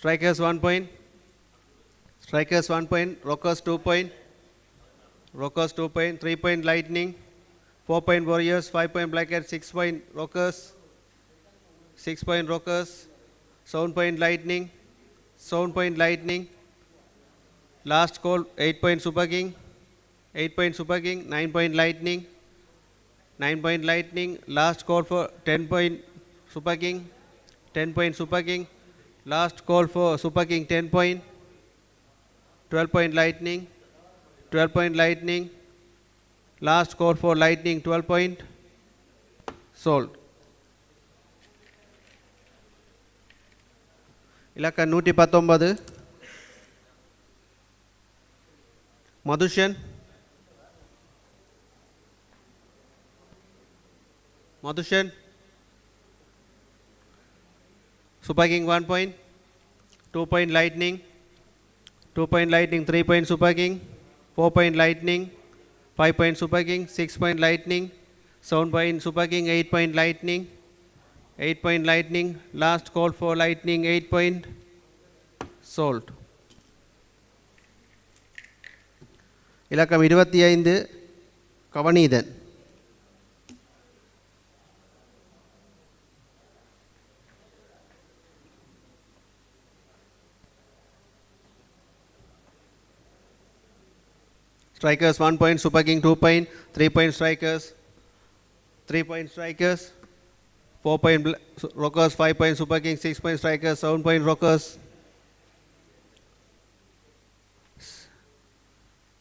[SPEAKER 5] Strikers 1 point. Strikers 1 point. Rockers 2 point. Rockers 2 point. 3-point lightning. 4-point warriors. 5-point blackhead. 6-point rockers. 6-point rockers. 7-point lightning. 7-point lightning. Last call 8-point super king. 8-point super king. 9-point lightning. 9-point lightning. Last call for 10-point super king. 10-point super king. Last call for super king 10 point. 12-point lightning. 12-point lightning. Last call for lightning 12 point. Sold. இலக்கம் 119 Madushan. Madushan. Super king 1 point. 2-point lightning. 2-point lightning. 3-point super king. 4-point lightning. 5-point super king. 6-point lightning. 7-point super king. 8-point lightning. 8-point lightning. Last call for lightning 8 point. Sold. இலக்கம் 25 கவனீதன். Strikers 1 point, super king 2 point, 3-point strikers, 3-point strikers, 4-point rockers, 5-point super king, 6-point strikers, 7-point rockers,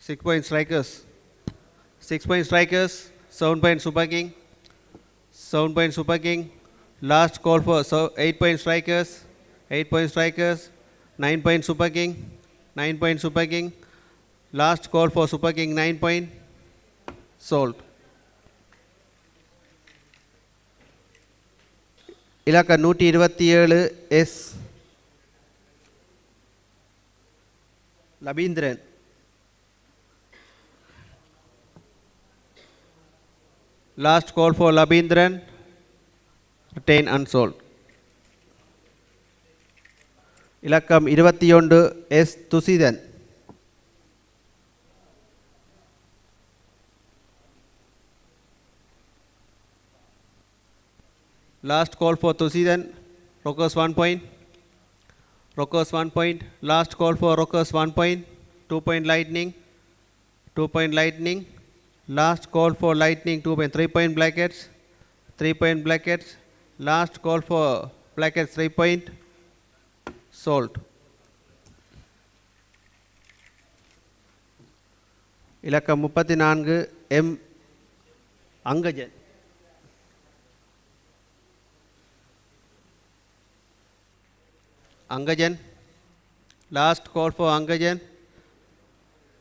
[SPEAKER 5] 6-point strikers, 6-point strikers, 7-point super king, 7-point super king, last call for 8-point strikers, 8-point strikers, 9-point super king, 9-point super king, last call for super king 9 point. Sold. இலக்கம் 127 S Labindran. Last call for Labindran. Retain unsold. இலக்கம் 21 S Thusithan. Last call for Tusidan. Rockers 1 point. Rockers 1 point. Last call for Rockers 1 point. 2-point lightning. 2-point lightning. Last call for lightning 2 point. 3-point blackheads. 3-point blackheads. Last call for blackheads 3 point. Sold. இலக்கம் 34 M Angajan. Angajan. Last call for Angajan.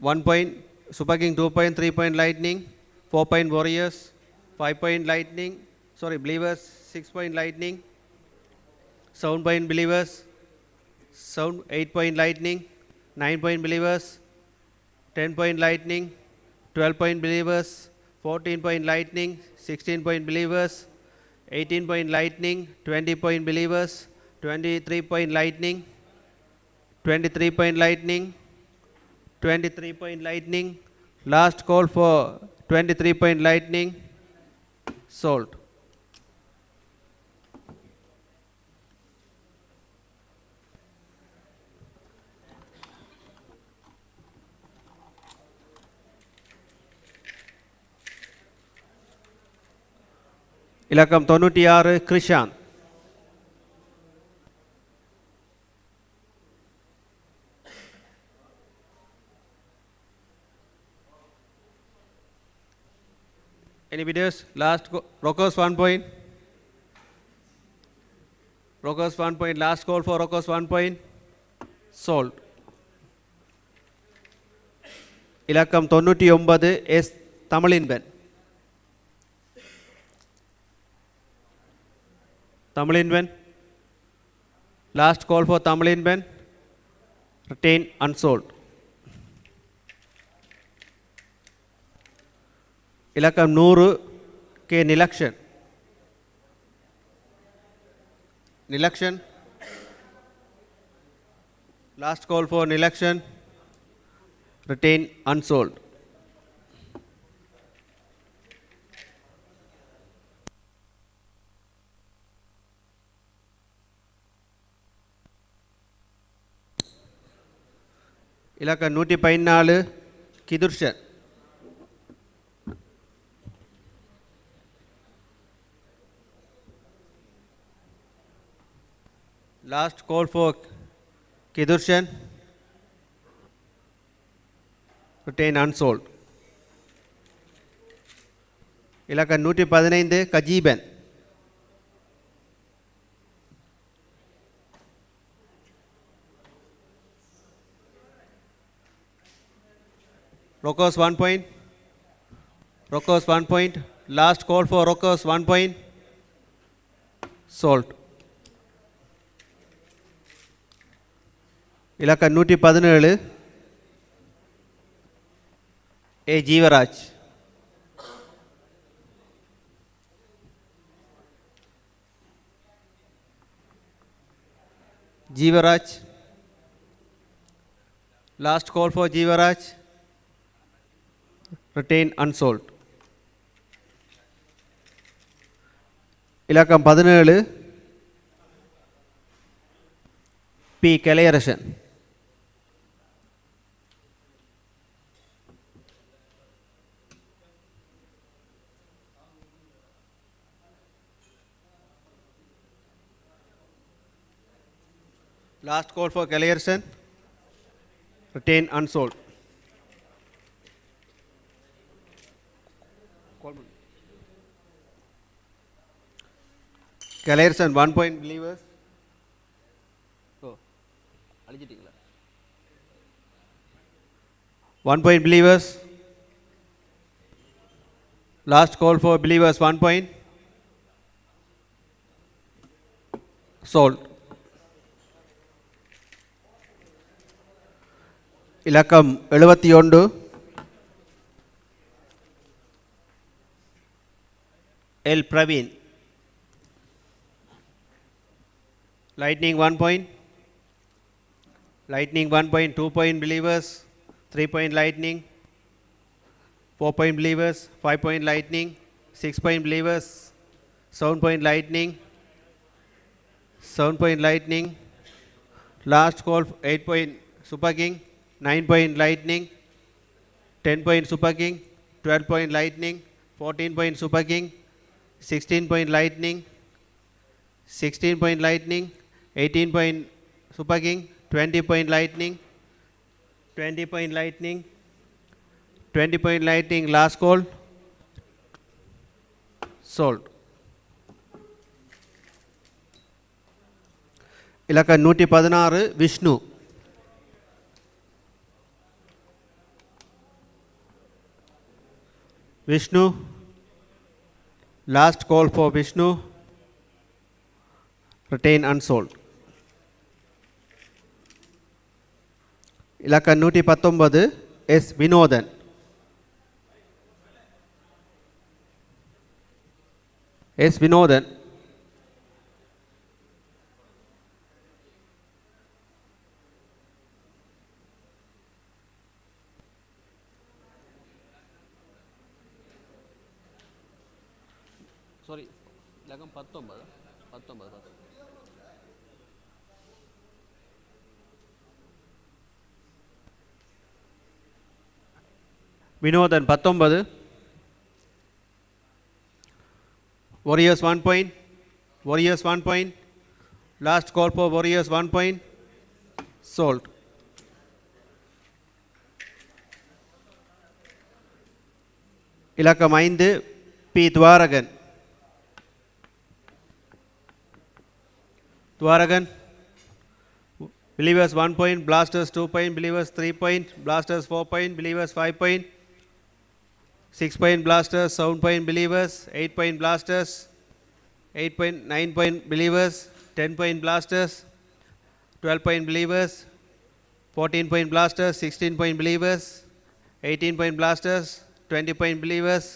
[SPEAKER 5] 1 point, super king 2 point, 3-point lightning, 4-point warriors, 5-point lightning, believers, 6-point lightning, 7-point believers, 8-point lightning, 9-point believers, 10-point lightning, 12-point believers, 14-point lightning, 16-point believers, 18-point lightning, 20-point believers, 23-point lightning, 23-point lightning, 23-point lightning, last call for 23-point lightning, sold. இலக்கம் 96 Krishanth. Any bidders? Last Rocos 1 point. Rocos 1 point. Last call for Rocos 1 point. Sold. இலக்கம் 99 S Thamilinban. Thamilinban. Last call for Thamilinban. Retain unsold. இலக்கம் 100 K Nilakshan. Nilakshan. Last call for Nilakshan. Retain unsold. இலக்கம் 114 கிதுர்ஷன். Last call for Kidurshan. Retain unsold. இலக்கம் 115 Kajeepan. Rocos 1 point. Rocos 1 point. Last call for Rocos 1 point. Sold. இலக்கம் 117 ஏ Jeevaraj. Jeevaraj. Last call for Jeevaraj. Retain unsold. இலக்கம் 17 P Kalaiyarasan. Last call for Kalayarsan. Retain unsold. Kalayarsan 1 point believers. Oh, 1 point believers. Last call for believers 1 point. Sold. இலக்கம் 71 L Praveen. Lightning 1 point. Lightning 1 point. 2 point believers. 3 point lightning. 4 point believers. 5 point lightning. 6 point believers. 7 point lightning. 7 point lightning. Last call 8 point super king. 9 point lightning, 10 point super king, 12 point lightning, 14 point super king, 16 point lightning, 16 point lightning, 18 point super king, 20 point lightning, 20 point lightning, 20 point lightning, last call, sold. இலக்கம் 116 Vishnu. Vishnu. Last call for Vishnu. Retain unsold. இலக்கம் 119 S Vinothan. S Vinothan. இலக்கம் 19 19 Vinothan 19 Warriors 1 point Warriors 1 point last call for Warriors 1 point sold இலக்கம் 5 P Thuvarakan Thuvarakan Believers 1 point, Blasters 2 point, Believers 3 point, Blasters 4 point, Believers 5 point, 6 point Blasters, 7 point Believers, 8 point Blasters, 8 point, 9 point Believers, 10 point Blasters, 12 point Believers, 14 point Blasters, 16 point Believers, 18 point Blasters, 20 point Believers,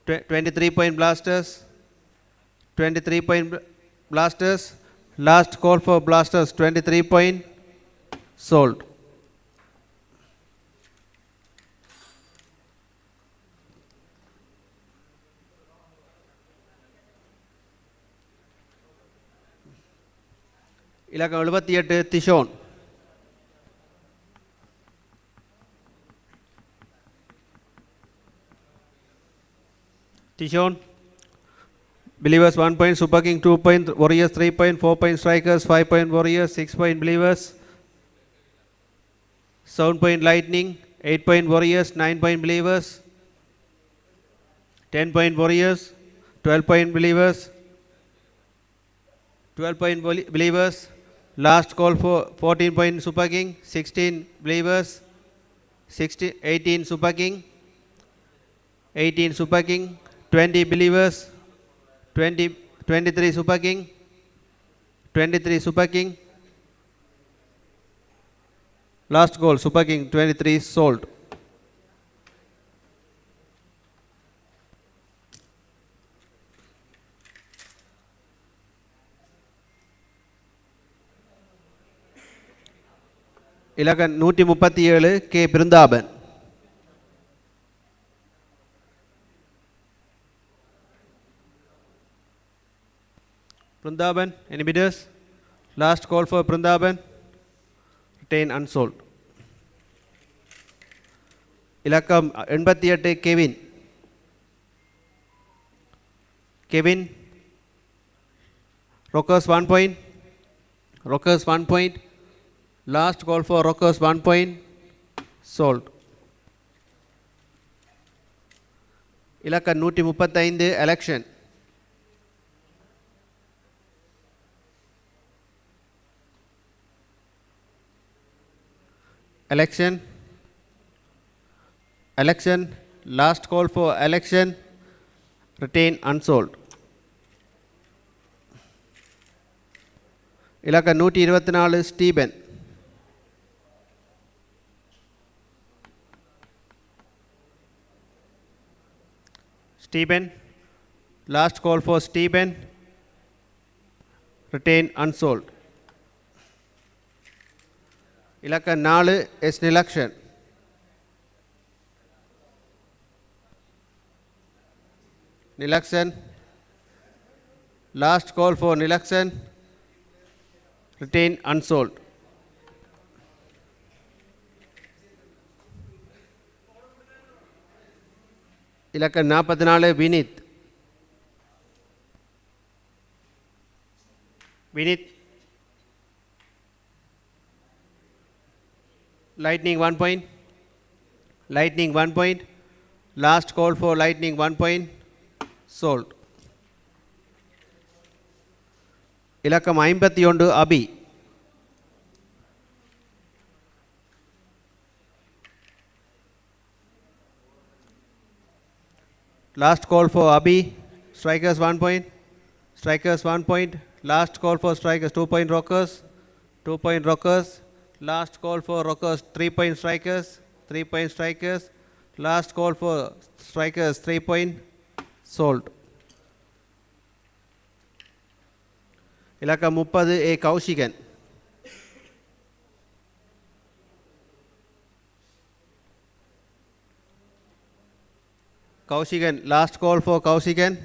[SPEAKER 5] 23 point Blasters, 23 point Blasters. Last call for Blasters 23 point sold. இலக்கம் 78 Dishon Dishon Believers 1 point, Super King 2 point, Warriors 3 point, 4 point Strikers, 5 point Warriors, 6 point Believers, 7 point Lightning, 8 point Warriors, 9 point Believers, 10 point Warriors, 12 point Believers, 12 point Believers, last call for 14 point Super King, 16 Believers, 18 Super King, 18 Super King, 20 Believers, 23 Super King, 23 Super King, last goal Super King 23 sold. இலக்கம் 137 K பிருந்தாபன் Vrindavan, any bidders? Last call for Vrindavan. Retain unsold. இலக்கம் 88 Kevin Kevin Rockers 1 point. Rockers 1 point. Last call for Rockers 1 point. Sold. இலக்கம் 135 election. Election, last call for election, retain unsold. இலக்கம் 124 Stephen last call for Stephen, retain unsold. இலக்கம் 4 S Nilakshan last call for Nilaksan, retain unsold. இலக்கம் 44 Vineet Lightning 1 point. Lightning 1 point. Last call for Lightning 1 point. Sold. இலக்கம் 51 அபி Last call for Abhi. Strikers 1 point. Strikers 1 point. Last call for Strikers 2 point Rockers. 2 point Rockers. Last call for Rockers 3 point Strikers. 3 point Strikers. Last call for Strikers 3 point. Sold. இலக்கம் 30 ஏ Kaushikan Kaushigan, last call for Kaushigan.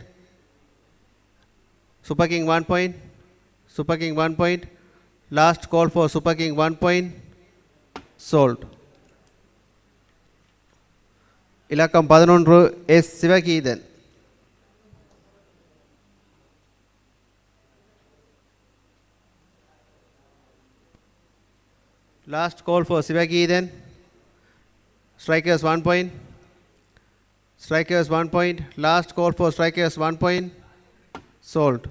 [SPEAKER 5] Super King 1 point. Super King 1 point. Last call for Super King 1 point. Sold. இலக்கம் 11 S சிவகீதன். Last call for Sivageethan. Strikers 1 point. Strikers 1 point. Last call for strikers 1 point. Sold.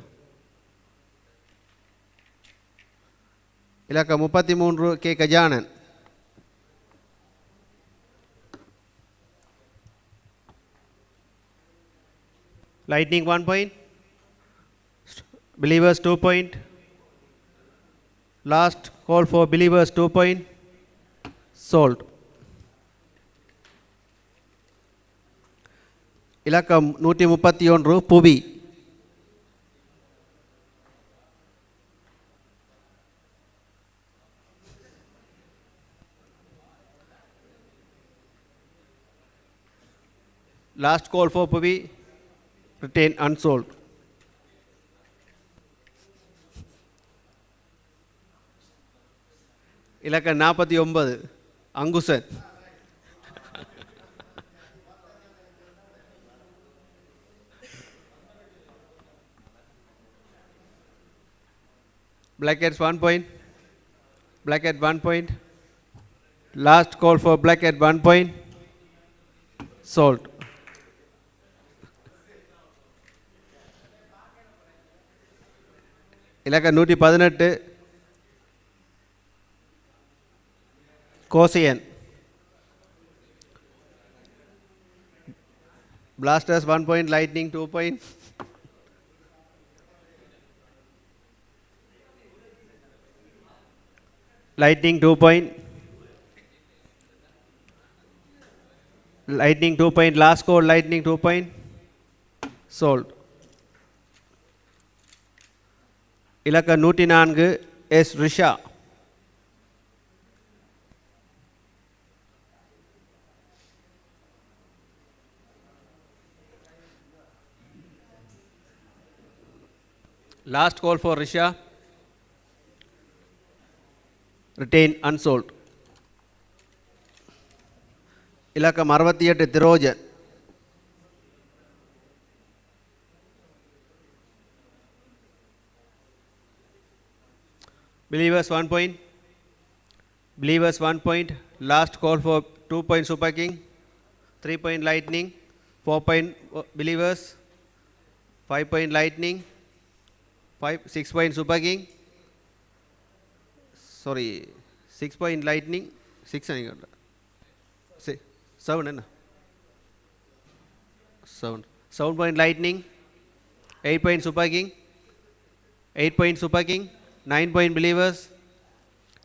[SPEAKER 5] இலக்கம் 33 K Gajanan. Lightning 1 point. Believers 2 point. Last call for Believers 2 point. Sold. இலக்கம் 131 புவி. Last call for புவி. Retain unsold. இலக்கம் 49 அங்குசன். Blackheads 1 point. Blackhead 1 point. Last call for Blackhead 1 point. Sold. இலக்கம் 118 கோசியன். Blasters 1 point. Lightning 2 point. Lightning 2 point. Lightning 2 point. Last call Lightning 2 point. Sold. இலக்கம் 104 S Risha. Last call for Risha. Retain unsold. இலக்கம் 68 திரோஜன். Believers 1 point. Believers 1 point. Last call for 2 point Super King. 3 point Lightning. 4 point Believers. 5 point Lightning. 6 point Super King. Sorry, 6 point Lightning. 6 and 7 and 7. 7 point Lightning. 8 point Super King. 8 point Super King. 9 point Believers.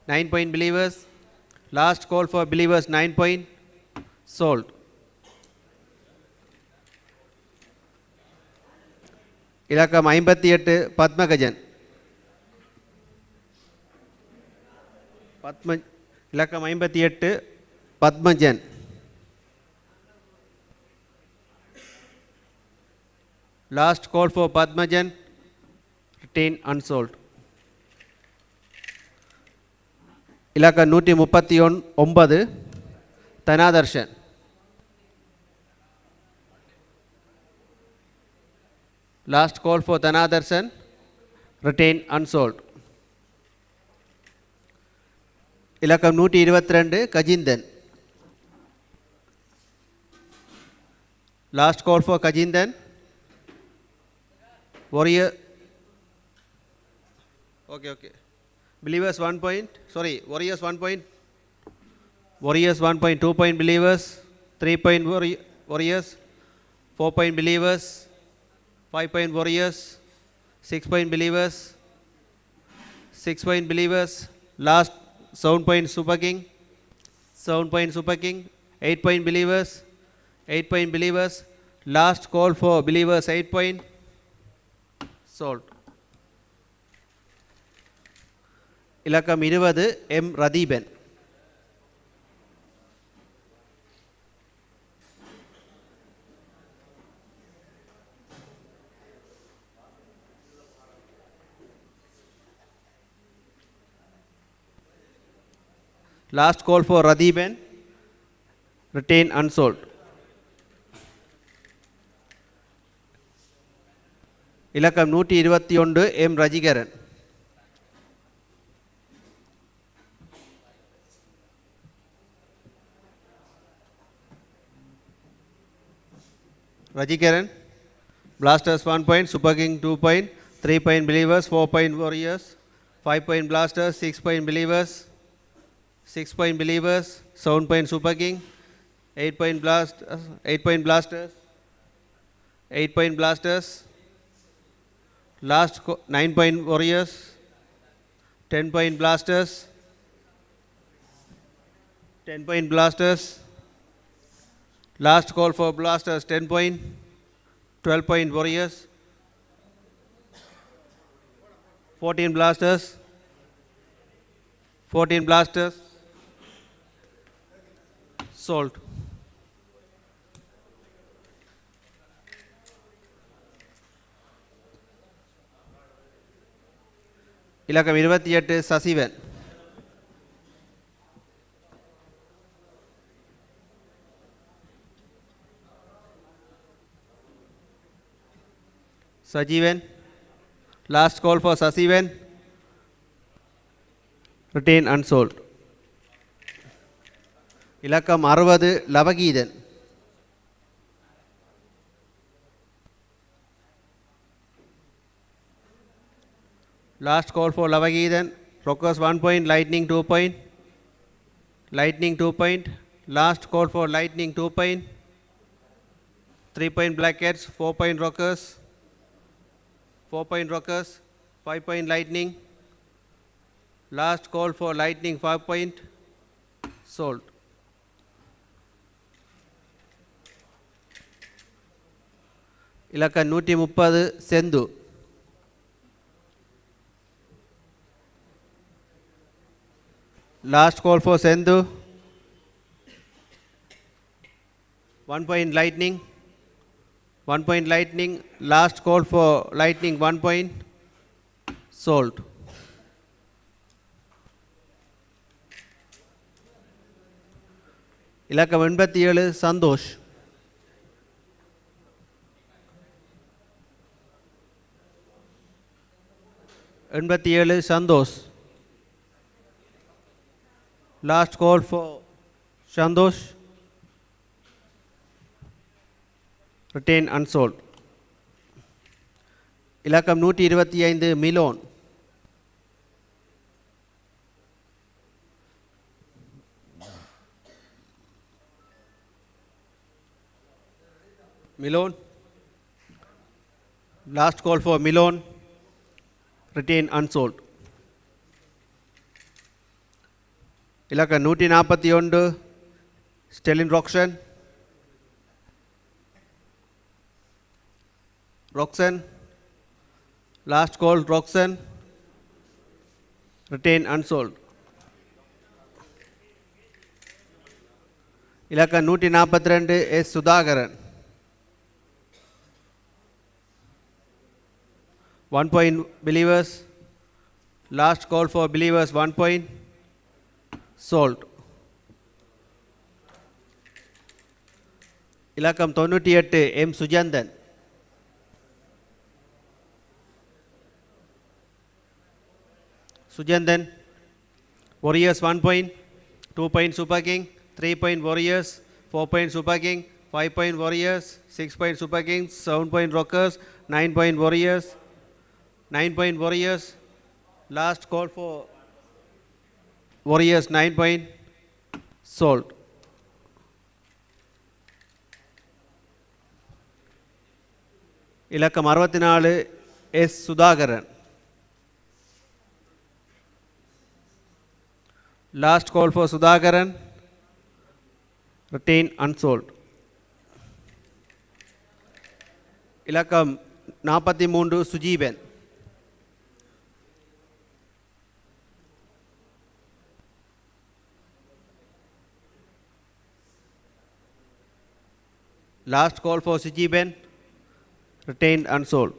[SPEAKER 5] 9 point Believers. Last call for Believers 9 point. Sold. இலக்கம் 58 பத்மகஜன். இலக்கம் 58 பத்மஜன். Last call for Padmajan. Retain unsold. இலக்கம் 139 தனாதர்ஷன். Last call for Tanadarsan. Retain unsold. இலக்கம் 122 Gajinthan. Last call for Kajindan. Warrior. Okay. Believers 1 point. Sorry, Warriors 1 point. Warriors 1 point. 2 point Believers. 3 point Warriors. 4 point Believers. 5 point Warriors. 6 point Believers. 6 point Believers. Last 7 point Super King. 7 point Super King. 8 point Believers. 8 point Believers. Last call for Believers 8 point. Sold. இலக்கம் 20 M Ratheepan. Last call for Radhiben. Retain unsold. இலக்கம் 121 M Rajikaran. Rajikaran, Blasters 1 point, Super King 2 point, 3 point Believers, 4 point Warriors, 5 point Blasters, 6 point Believers, 6 point Believers, 7 point Super King, 8 point Blasters, 8 point Blasters, 8 point Blasters, last 9 point Warriors, 10 point Blasters, 10 point Blasters, last call for Blasters 10 point, 12 point Warriors, 14 Blasters, 14 Blasters, sold. இலக்கம் 28 சசிவன். Sajivan, last call for Sasivan, retain unsold. இலக்கம் 60 லவகீதன். Last call for Lavageethan, Rockers 1 point, Lightning 2 point, Lightning 2 point, last call for Lightning 2 point, 3 point Black Cats, 4 point Rockers, 4 point Rockers, 5 point Lightning, last call for Lightning 5 point, sold. இலக்கம் 130 செந்து. Last call for Sendhu. 1 point Lightning. 1 point Lightning. Last call for Lightning 1 point. Sold. இலக்கம் 87 Santhosh. Santhosh. Last call for Shandosh, retain unsold. இலக்கம் 125 மிலோன். மிலோன். Last call for Milon, retain unsold. இலக்கம் 141 Stelin Rakshan. Rakshan, last call Rakshan, retain unsold. இலக்கம் 142 S Sudhakaran. 1 point Believers, last call for Believers 1 point, sold. இலக்கம் 98 M Sujanthan. Sujanthan, Warriors 1 point, 2 point Super King, 3 point Warriors, 4 point Super King, 5 point Warriors, 6 point Super Kings, 7 point Rockers, 9 point Warriors, 9 point Warriors, last call for Warriors 9 point, sold. இலக்கம் 64 S Sudhakaran. Last call for Sudhakaran, retain unsold. இலக்கம் 43 சுஜீபன். Last call for Sujiben, retained unsold.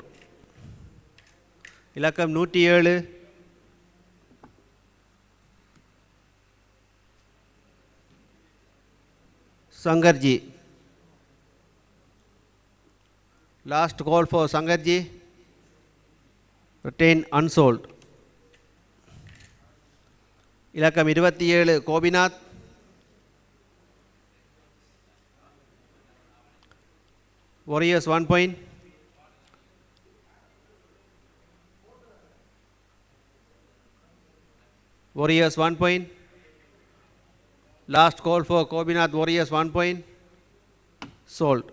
[SPEAKER 5] இலக்கம் 107 Sangarji. Last call for Sangarji. Retain unsold. இலக்கம் 27 Gopinath. Warriors 1 point. Warriors 1 point. Last call for Kobinath Warriors 1 point. Sold.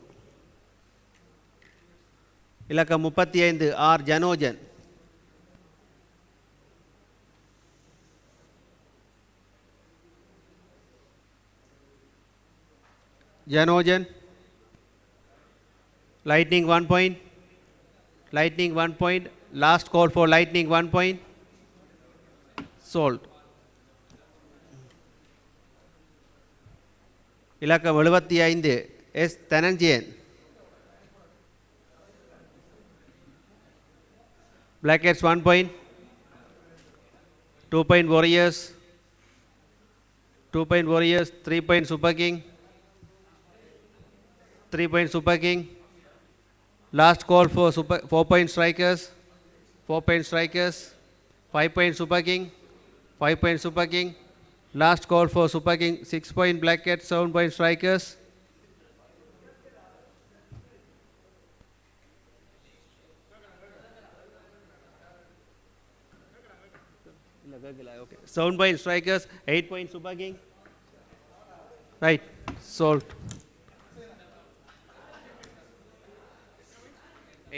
[SPEAKER 5] இலக்கம் 35 R Janojan. Janojan. Lightning 1 point. Lightning 1 point. Last call for Lightning 1 point. Sold. இலக்கம் 75 S Dhananjayan. Blackheads 1 point. 2 point Warriors. 2 point Warriors. 3 point Super King. 3 point Super King. Last call for 4 point Strikers. 4 point Strikers. 5 point Super King. 5 point Super King. Last call for Super King. 6 point Blackheads. 7 point Strikers. Okay. 7 point Strikers. 8 point Super King. Right. Sold.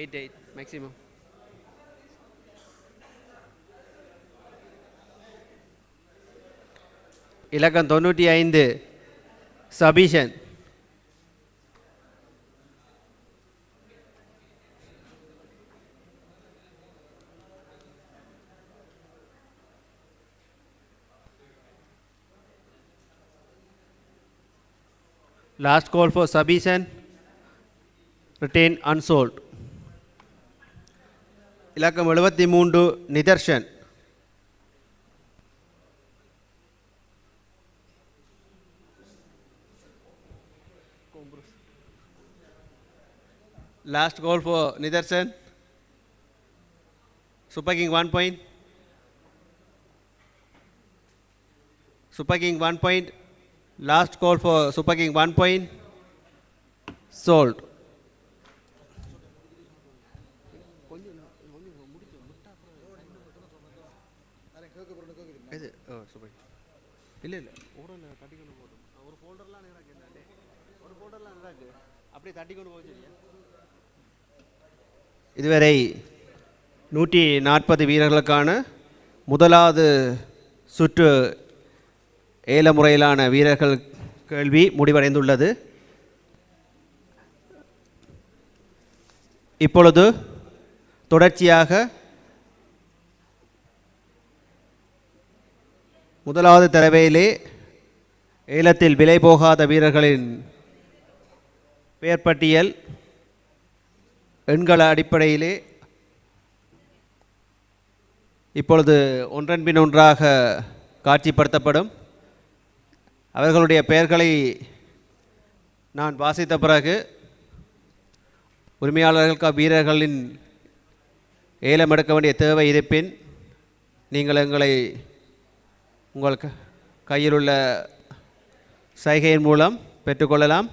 [SPEAKER 5] 8 maximum. இலக்கம் 95 சபீஷன். Last call for Sabishan. Retain unsold. இலக்கம் 73 Nitharshan. Last call for Nidarshan. Super King 1 point. Super King 1 point. Last call for Super King 1 point. Sold. இல்லை இல்லை ஊரில் தட்டிக்கொண்டு போதும் ஒரு ஃபோல்டர்லாம் நேராக கேட்டாண்டே ஒரு ஃபோல்டர்லாம் நேராக அப்படியே தட்டிக்கொண்டு போக சொல்லியா. இதுவரை 140 வீரர்களுக்கான முதலாவது சுற்று ஏல முறையிலான வீரர்கள் கேள்வி முடிவடைந்துள்ளது. இப்பொழுது தொடர்ச்சியாக முதலாவது தடவையிலே ஏலத்தில் விலை போகாத வீரர்களின் பெயர் பட்டியல் எண்கள அடிப்படையிலே இப்பொழுது ஒன்றன் பின் ஒன்றாக காட்சிப்படுத்தப்படும். அவர்களுடைய பெயர்களை நான் வாசித்த பிறகு உரிமையாளர்களுக்கு வீரர்களின் ஏலம் எடுக்க வேண்டிய தேவை இருப்பின் நீங்கள் எங்களை உங்கள் கையில் உள்ள சைகையின் மூலம் பெற்றுக்கொள்ளலாம்.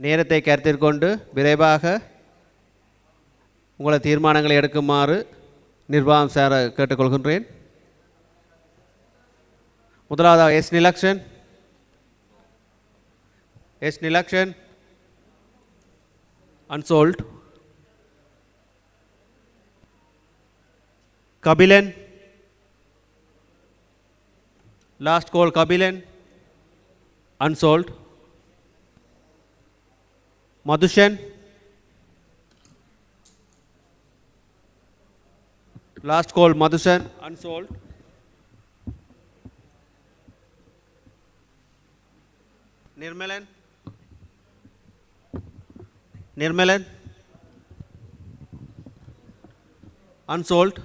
[SPEAKER 5] நேரத்தை கருத்தில் கொண்டு விரைவாக உங்களை தீர்மானங்களை எடுக்குமாறு நிர்வாகம் சார கேட்டுக்கொள்கின்றேன். முதலாவதாக S Nilakshan. S Nilakshan unsold. Kabilan. Last call Kabilan. Unsold. Madhushan. Last call Madhushan. Unsold. Nirmalan. Nirmalan. Unsold.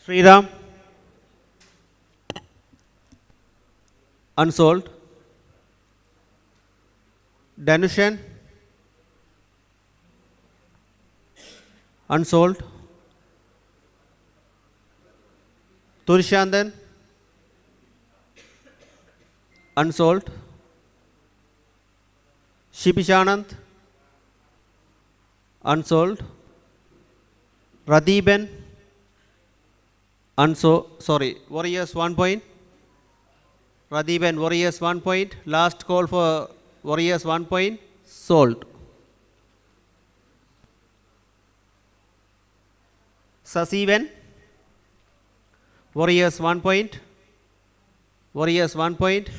[SPEAKER 5] Sriram. Unsold. Danushan, unsold. Turishandan, unsold. Shibishanand, unsold. Radhiben, Warriors 1 point. Radhiben, Warriors 1 point. Last call for Warriors 1 point. Sold. Sasiven, Warriors 1 point. Warriors 1 point.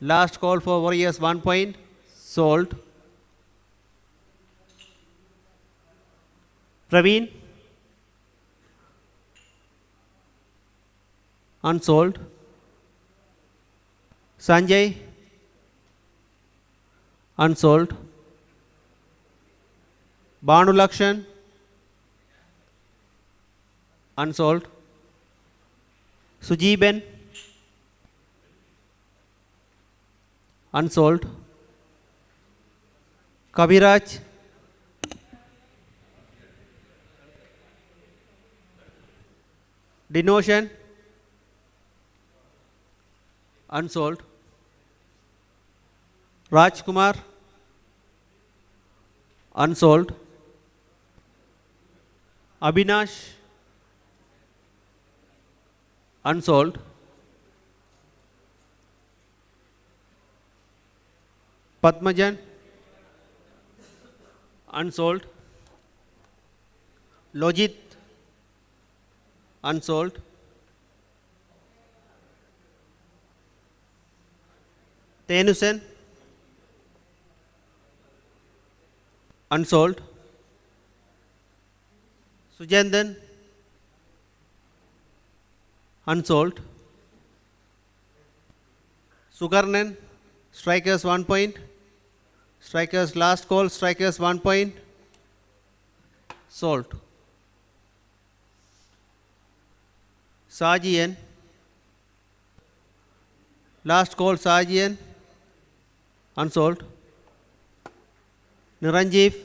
[SPEAKER 5] Last call for Warriors 1 point. Sold. Praveen, unsold. Sanjay, unsold. Banu Lakshan, unsold. Sujeeban, unsold. Kabiraj, Denotion, unsold. Rajkumar, unsold. Abhinash, unsold. Padmajan, unsold. Lojit, unsold. Tenusen, unsold. Sujandan, unsold. Sugarnan, strikers 1 point. Strikers last call, strikers 1 point. Sold. Sajian, last call Sajian, unsold. Niranjeev,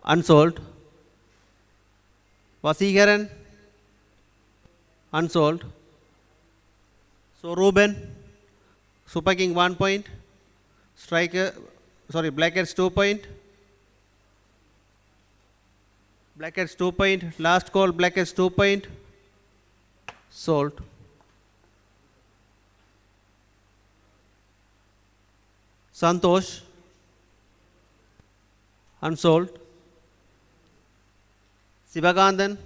[SPEAKER 5] unsold. Vasigaran, unsold. So Ruben, Super King 1 point. Blackheads 2 point. Blackheads 2 point. Last call Blackheads 2 point. Sold. Santosh, unsold. Sivagandan,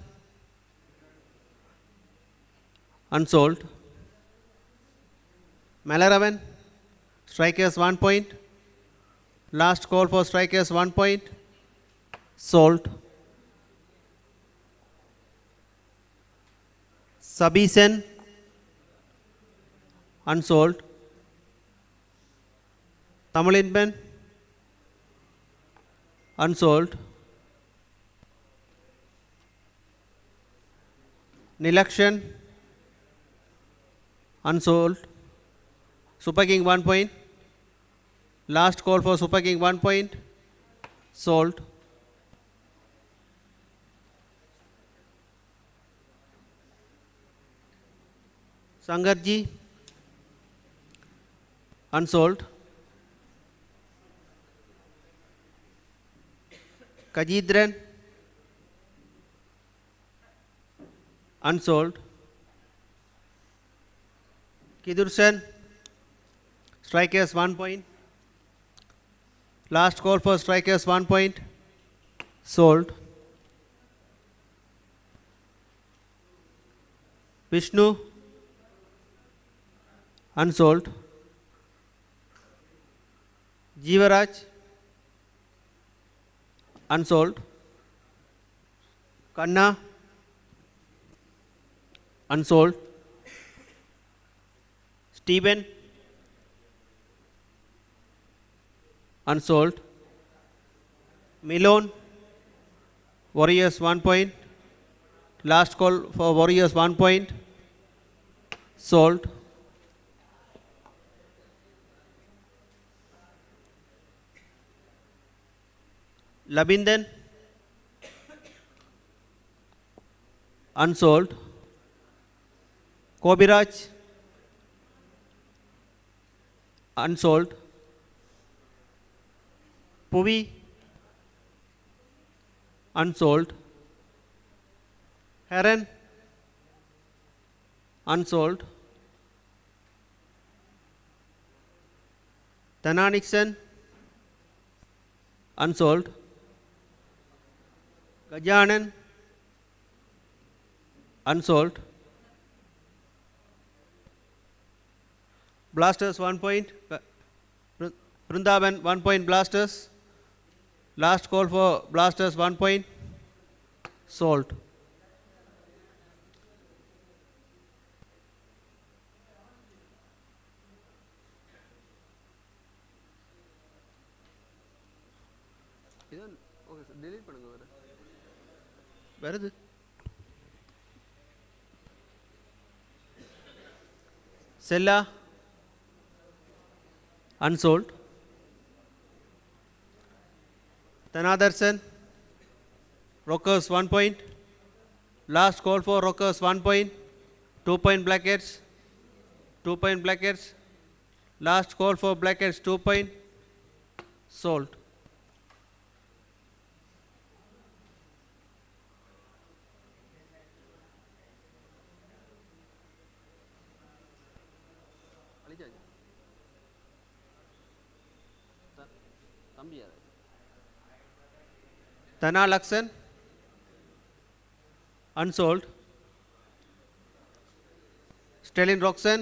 [SPEAKER 5] unsold. Malaravan, strikers 1 point. Last call for strikers 1 point. Sold. Sabisen, unsold. Tamilinban, unsold. Nilakshan, unsold. Super King 1 point. Last call for Super King 1 point. Sold. Sangarji, unsold. Kajidran, unsold. Kidursan, strikers 1 point. Last call for strikers 1 point. Sold. Vishnu, unsold. Jeevaraj, unsold. Kanna, unsold. Stephen, unsold. Milone, Warriors 1 point. Last call for Warriors 1 point. Sold. Labindan, unsold. Kobiraj, unsold. Puvi, unsold. Heron, unsold. Thananixon, unsold. Gajanan, unsold. Blasters 1 point. Vrindavan 1 point Blasters. Last call for Blasters 1 point. Sold. வருது Sella, unsold. Thanadarsan, Rockers 1 point. Last call for Rockers 1 point. 2 point Blackheads. 2 point Blackheads. Last call for Blackheads 2 point. Sold. Thana Laksan, unsold. Stalin Roxan,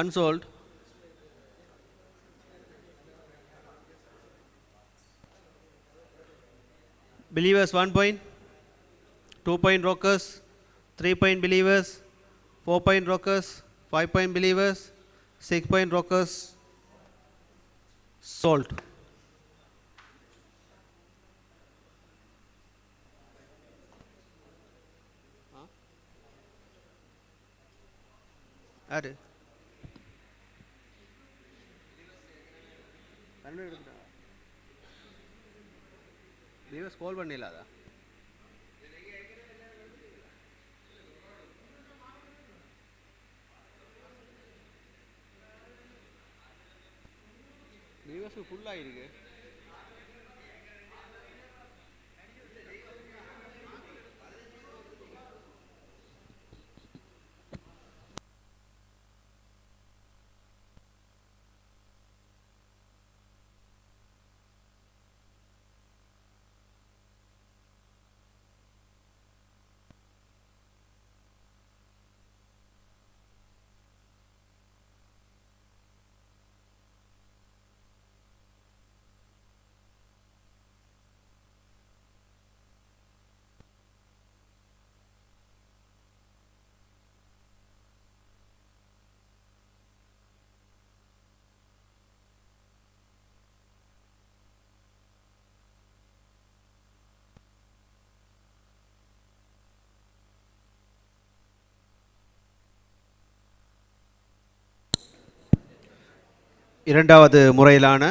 [SPEAKER 5] unsold. Believers 1 point. 2 point Rockers, 3 point Believers, 4 point Rockers, 5 point Believers, 6 point Rockers. Sold. யாரு viewers கால் பண்ணிடலாதா viewers ஃபுல்லாக இருக்கு இரண்டாவது முறையிலான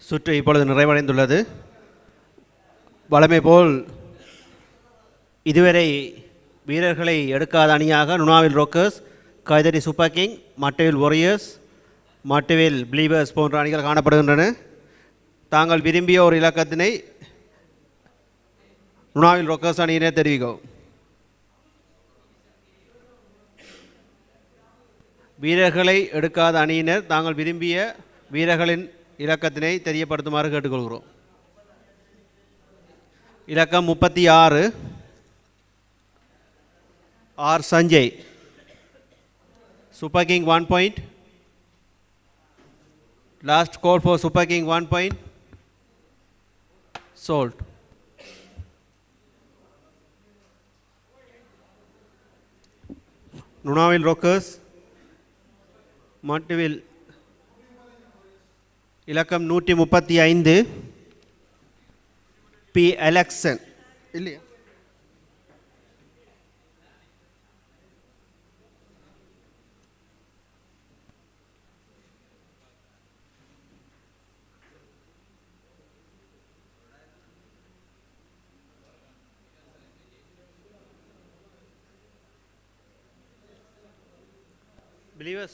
[SPEAKER 5] சுற்று இப்பொழுது நிறைவடைந்துள்ளது. வழமை போல் இதுவரை வீரர்களை எடுக்காத அணியாக Nunavil Rockers, Kaithady Super King, Mattuvil Warriors, Mattuvil Believers போன்ற அணிகள் காணப்படுகின்றன. தாங்கள் விரும்பிய ஒரு இலக்கத்தினை நுணாவில் ரோக்கர்ஸ் அணியினை தெரிவிக்கவும். வீரர்களை எடுக்காத அணியினர் தாங்கள் விரும்பிய வீரர்களின் இலக்கத்தினை தெரியப்படுத்துமாறு கேட்டுக்கொள்கிறோம். இலக்கம் 36 R Sanjay, Super King 1 point. Last call for Super King 1 point. Sold. Nunavil Rockers, Mattuvil இலக்கம் 135 பி அலெக்சன் இல்லையா? Believers.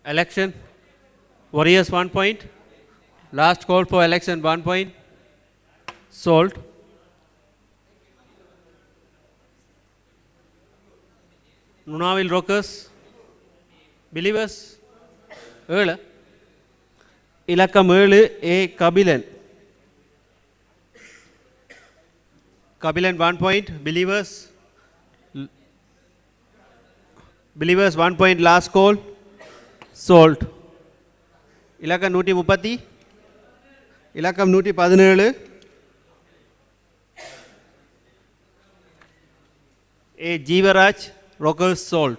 [SPEAKER 5] Election. Warriors 1 point. Last call for election 1 point. Sold. Nunavil Rockers. Believers. ஏழு இலக்கம் 7 ஏ Kabilan. Kabilan 1 point. Believers. Believers 1 point. Last call. Sold. இலக்கம் 130. இலக்கம் 117 ஏ Jeevaraj. Rockers sold.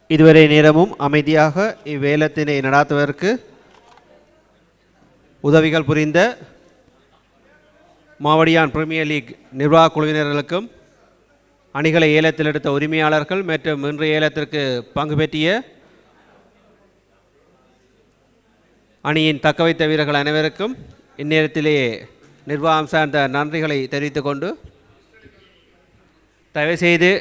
[SPEAKER 5] இதுவரை நேரமும் அமைதியாக இவ்வேலத்தினை நடாத்துவதற்கு உதவிகள் புரிந்த மாவடியான் பிரீமியர் லீக் நிர்வாக குழுவினர்களுக்கும் அணிகளை ஏலத்தில் எடுத்த உரிமையாளர்கள் மற்றும் இன்றைய ஏலத்திற்கு பங்கு பெற்றிய அணியின் தக்கவைத்த வீரர்கள் அனைவருக்கும் இந்நேரத்திலே நிர்வாகம் சார்ந்த நன்றிகளை தெரிவித்துக் கொண்டு தயவுசெய்து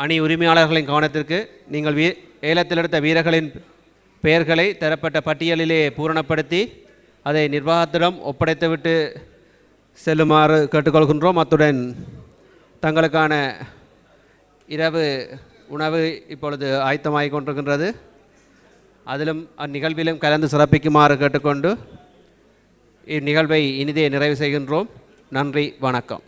[SPEAKER 5] அணி உரிமையாளர்களின் கவனத்திற்கு நீங்கள் ஏலத்தில் எடுத்த வீரர்களின் பெயர்களை தரப்பட்ட பட்டியலிலே பூரணப்படுத்தி அதை நிர்வாகத்திடம் ஒப்படைத்துவிட்டு செல்லுமாறு கேட்டுக்கொள்கின்றோம். அத்துடன் தங்களுக்கான இரவு உணவு இப்பொழுது ஆயத்தமாகிக் கொண்டிருக்கின்றது. அதிலும் அந்நிகழ்விலும் கலந்து சிறப்பிக்குமாறு கேட்டுக்கொண்டு இந்நிகழ்வை இனிதே நிறைவு செய்கின்றோம். நன்றி, வணக்கம்.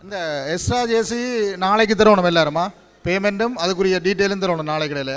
[SPEAKER 6] இந்த எக்ஸ்ட்ரா ஜேசி நாளைக்கு தரணும் எல்லாருமா? பேமெண்ட்டும் அதுக்குரிய டீட்டெயிலும் தரணும் நாளைக்கு இடையில.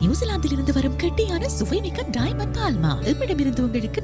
[SPEAKER 7] நியூசிலாந்தில் இருந்து வரும் கட்டியான சுவைமிக்க டைமண்ட் பால்மா எம்மிடமிருந்து உங்களுக்கு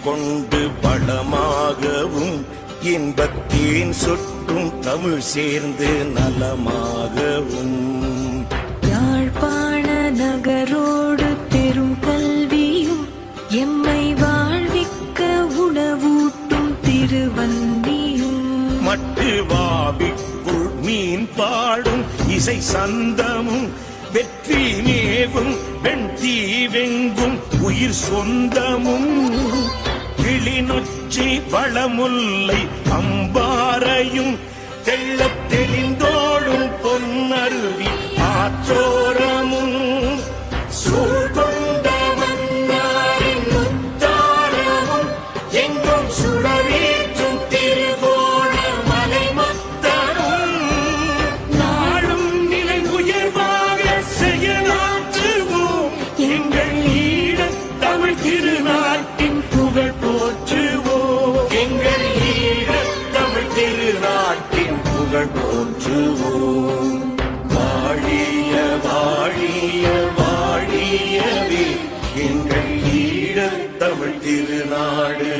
[SPEAKER 1] கொண்டு வளமாகவும் இன்பத்தேன் சொட்டும் தமிழ் சேர்ந்து நலமாகவும்
[SPEAKER 2] யாழ்ப்பாண நகரோடு பெரும் கல்வியும் எம்மை வாழ்விக்க உணவூட்டும் திருவந்தியும்
[SPEAKER 1] மட்டு வாவிக்குள் மீன் பாடும் இசை சந்தமும் வெற்றி மேவும் வெண்தீ வெங்கும் உயிர் சொந்தமும் கிளிநொச்சி வளமுல்லை அம்பாரையும் தெள்ளத் தெளிந்தோடும் பொன்னருவி ஆற்றோரமும் சூழ்கொண்ட மன்னாரின் முத்தாரமும் எங்கும் சுடரேற்றும் திருகோண மலை மத்தரும் நாளும் நிலை உயர்வாக செயலாற்றுவோம் எங்கள் ஈழத் தமிழ் திருநாட்டின் புகழ் போற்றுவோம் எங்கள் ஈழத் தமிழ் திருநாட்டின் புகழ் போற்றுவோம் வாழிய வாழிய வாழியவே எங்கள் ஈழத் தமிழ் திருநாடு